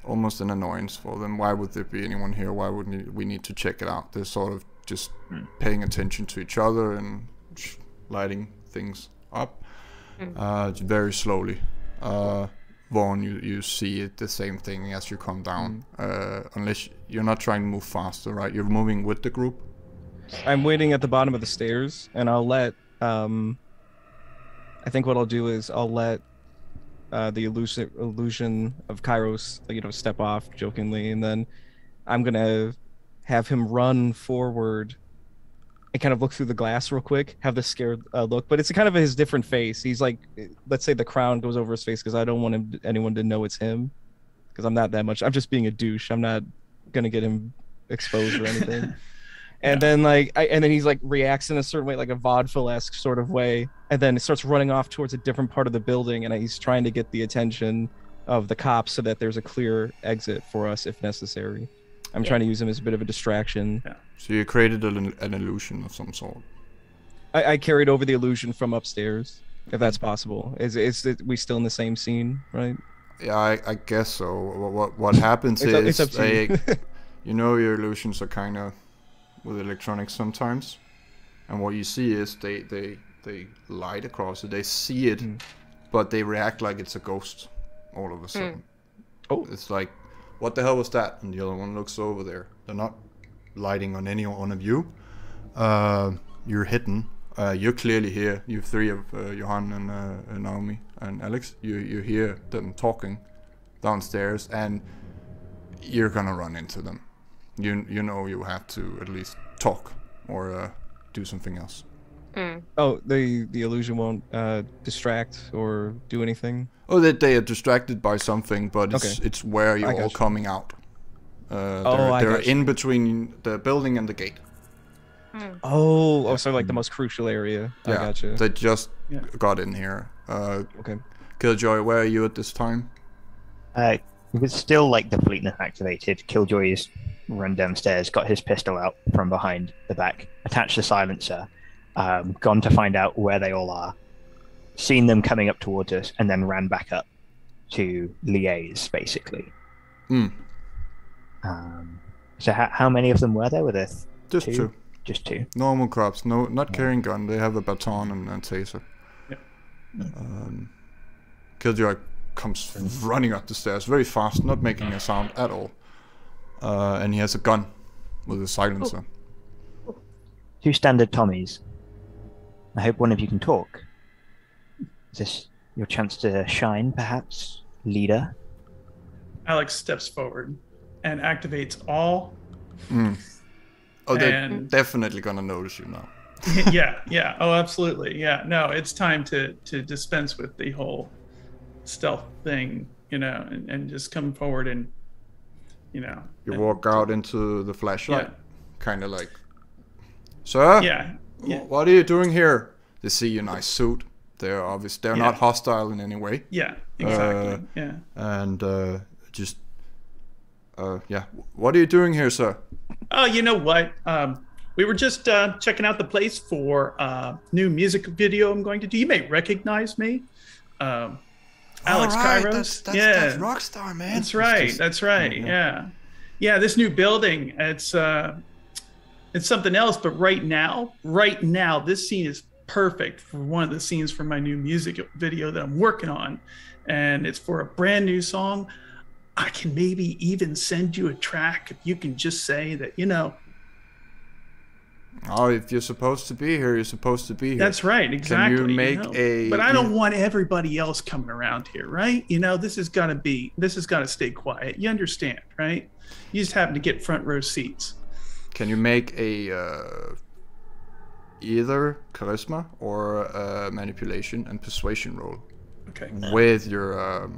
almost an annoyance for them. Why would there be anyone here? Why wouldn't we need to check it out? They're sort of just paying attention to each other and lighting things up. Very slowly. Vaughn, you see it the same thing as you come down. Unless you're not trying to move faster, right? You're moving with the group. I'm waiting at the bottom of the stairs, and I'll let. I think what I'll do is I'll let the illusion of Kairos, step off jokingly, and then I'm gonna have him run forward and kind of look through the glass real quick, have the scared look, but it's kind of his different face. He's like, let's say the crown goes over his face because I don't want anyone to know it's him, because I'm not that much. I'm just being a douche. I'm not gonna get him exposed or anything. And then and then he's like reacts in a certain way, like a vaudeville-esque sort of way, and then it starts running off towards a different part of the building, and he's trying to get the attention of the cops so that there's a clear exit for us if necessary. I'm trying to use him as a bit of a distraction. So you created an illusion of some sort. I carried over the illusion from upstairs, if that's possible. Is we still in the same scene, right? Yeah, I guess so. What happens It's up is to you. your illusions are kind of with electronics sometimes, and what you see is they light across it. They see it, but they react like it's a ghost all of a sudden. Oh, It's like, what the hell was that? And the other one looks over there. They're not lighting on any one of you. You're hidden You clearly hear, you three of Johan and Naomi and Alex, you hear them talking downstairs, and you're gonna run into them. You know you have to at least talk or do something else. Oh, the illusion won't distract or do anything? Oh, they are distracted by something, but it's where you're all you. coming out. I they're got you. in between the building and the gate. Oh, so like the most crucial area. Yeah, I gotcha. they just got in here. Okay. Killjoy, where are you at this time? With still like the fleetness activated, Killjoy's run downstairs, got his pistol out from behind the back, attached the silencer, gone to find out where they all are, seen them coming up towards us, and then ran back up to liaise, basically. So how many of them were there? Were there Just two? two. Just two. Normal cops, not carrying gun. They have a baton and taser. Yep. Killjoy comes running up the stairs very fast, not making a sound at all. And he has a gun with a silencer. Two standard Tommies. I hope one of you can talk. Is this your chance to shine, perhaps, leader? Alex steps forward and activates all. Oh, they're And- definitely gonna notice you now. Yeah. Oh, absolutely. Yeah. No, it's time to dispense with the whole stealth thing, and just come forward and, You and- walk out into the flashlight, kind of like, sir, Yeah. what are you doing here? They see your nice suit. They're not hostile in any way. Yeah. Exactly. Yeah. And what are you doing here, sir? Oh, you know what? We were just checking out the place for new music video I'm going to do. You may recognize me. Alex Kairos. That's Rockstar, man. That's right. Yeah. This new building, it's something else. But right now, this scene is perfect for one of the scenes for my new music video that I'm working on, and it's for a brand new song. I can maybe even send you a track if you can just say that, Oh, if you're supposed to be here, you're supposed to be here. That's right, exactly. Can you make But I don't want everybody else coming around here, right? This has got to stay quiet. You understand, right? You just happen to get front row seats. Can you make a either charisma or manipulation and persuasion roll Okay. with your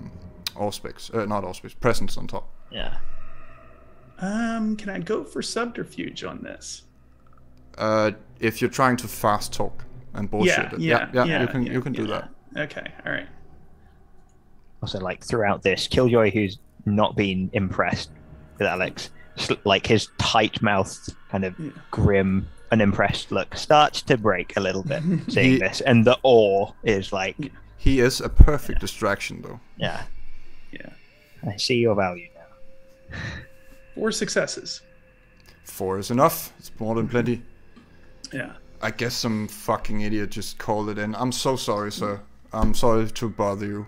auspice, not auspice, presence on top? Yeah. Can I go for subterfuge on this? If you're trying to fast talk and bullshit it. You can do that. Okay, all right. Also, like throughout this, Killjoy, who's not been impressed with Alex, like his tight-mouthed, kind of grim, unimpressed look starts to break a little bit seeing this, and the awe is like, He is a perfect distraction, though. yeah, Yeah. I see your value now. 4 successes. 4 is enough. It's more than plenty. Yeah. I guess some fucking idiot just called it in. I'm so sorry, sir. I'm sorry to bother you.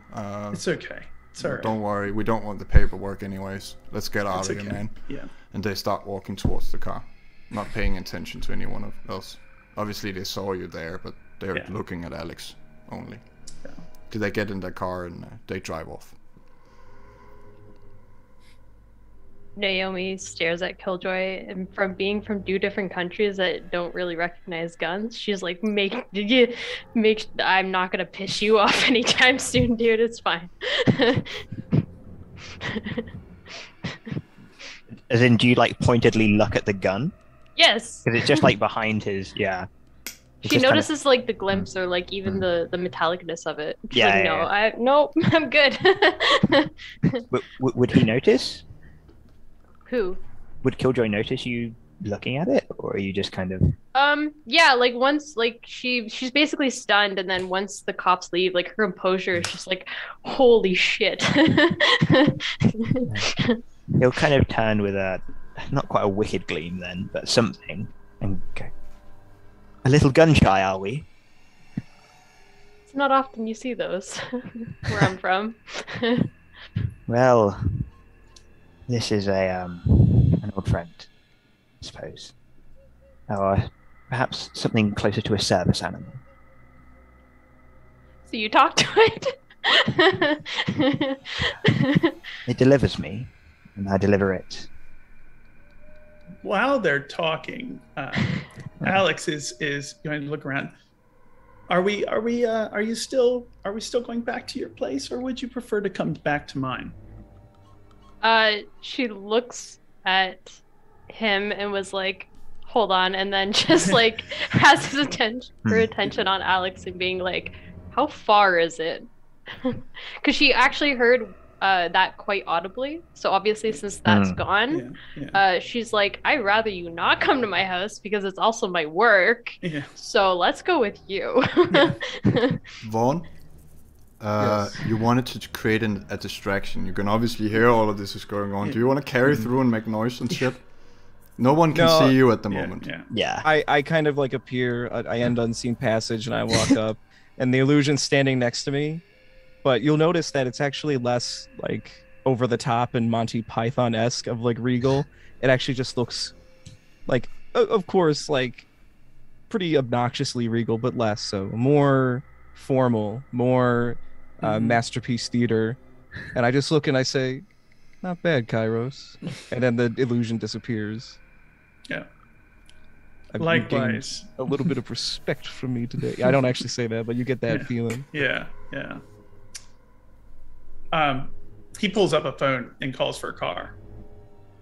It's okay. It's all right. Don't worry. We don't want the paperwork anyways. Let's get out It's of here, okay. man. Yeah. And they start walking towards the car, not paying attention to anyone else. Obviously, they saw you there, but they're looking at Alex only. Yeah. Do they get in their car and they drive off? Naomi stares at Killjoy, and from being from 2 different countries that don't really recognize guns, she's like, I'm not gonna piss you off anytime soon, dude. It's fine. As in, do you like pointedly look at the gun? Yes. Because it's just like behind his, yeah. It's She just kind of- notices like the glimpse or like even the metallicness of it. She's Yeah, like, yeah, nope, I'm good. Would he notice? Who? Would Killjoy notice you looking at it, or are you just kind of? Yeah, like once like she's basically stunned, and then once the cops leave, like her composure is just like, holy shit. He'll kind of turn with a, not quite a wicked gleam then, but something, and go, a little gun shy, are we? It's not often you see those where I'm from. Well, this is an old friend, I suppose. Our Perhaps something closer to a service animal. So you talk to it. It delivers me, and I deliver it. While they're talking, Alex is going to look around. Are we still going back to your place, or would you prefer to come back to mine? She looks at him and was like, hold on, and then just like has her attention on Alex and being like, how far is it? Because she actually heard that quite audibly. So obviously, since that's gone, she's like, I'd rather you not come to my house because it's also my work. Yeah. So let's go with you. Vaughn, you wanted to create a distraction. You can obviously hear all of this is going on. Do you want to carry through and make noise and shit? No one can see you at the moment. Yeah. I kind of like appear. I end unseen passage and I walk up, and the illusion's standing next to me. But you'll notice that it's actually less like over the top and Monty Python-esque of like regal. It actually just looks like, of course, like pretty obnoxiously regal, but less so. More formal, more masterpiece theater. And I just look and I say, not bad, Kairos. And then the illusion disappears. Yeah. Likewise. A little bit of respect from me today. I don't actually say that, but you get that feeling. Yeah. He pulls up a phone and calls for a car.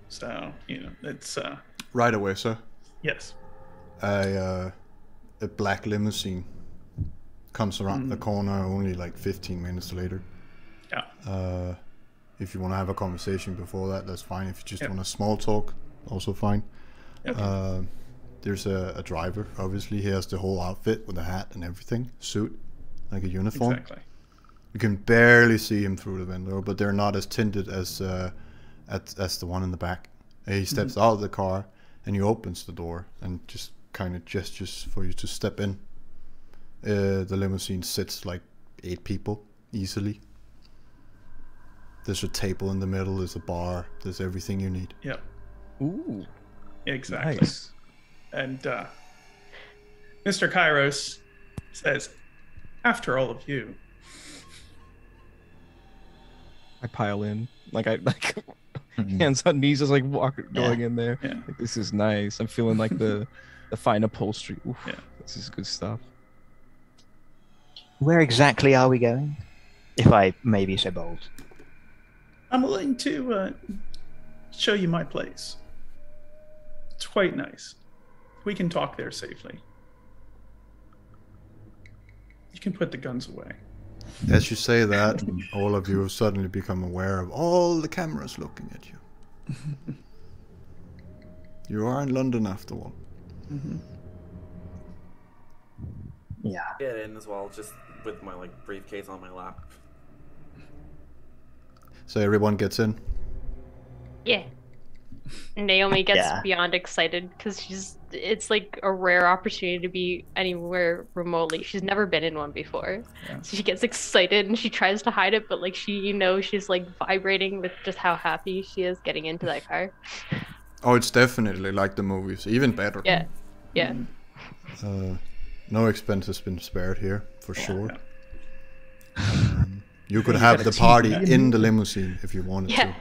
So, it's right away, sir. Yes. A black limousine comes around the corner only like 15 minutes later. Yeah. If you want to have a conversation before that, that's fine. If you just want a small talk, also fine. Okay. There's a driver. Obviously, he has the whole outfit with a hat and everything, suit, like a uniform. Exactly. You can barely see him through the window, but they're not as tinted as the one in the back. He steps out of the car and he opens the door and just kind of gestures for you to step in. The limousine sits like 8 people easily. There's a table in the middle, there's a bar, there's everything you need. Yep. Ooh. Exactly. Nice. And Mr. Kairos says, after all of you. I pile in. Hands on knees, just like going in there. Yeah. Like, this is nice. I'm feeling like the fine upholstery. Oof, this is good stuff. Where exactly are we going? If I may be so bold. I'm willing to show you my place. It's quite nice. We can talk there safely. You can put the guns away. As you say that, all of you suddenly become aware of all the cameras looking at you. You are in London after all. Yeah. Get in as well, just with my briefcase on my lap. So everyone gets in? Yeah. Naomi gets beyond excited because it's like a rare opportunity to be anywhere remotely. She's never been in one before. Yeah. So she gets excited and she tries to hide it, but she's like vibrating with just how happy she is getting into that car. Oh, it's definitely like the movies, even better. Yeah. No expense has been spared here, for sure. You could have the party in the limousine if you wanted to.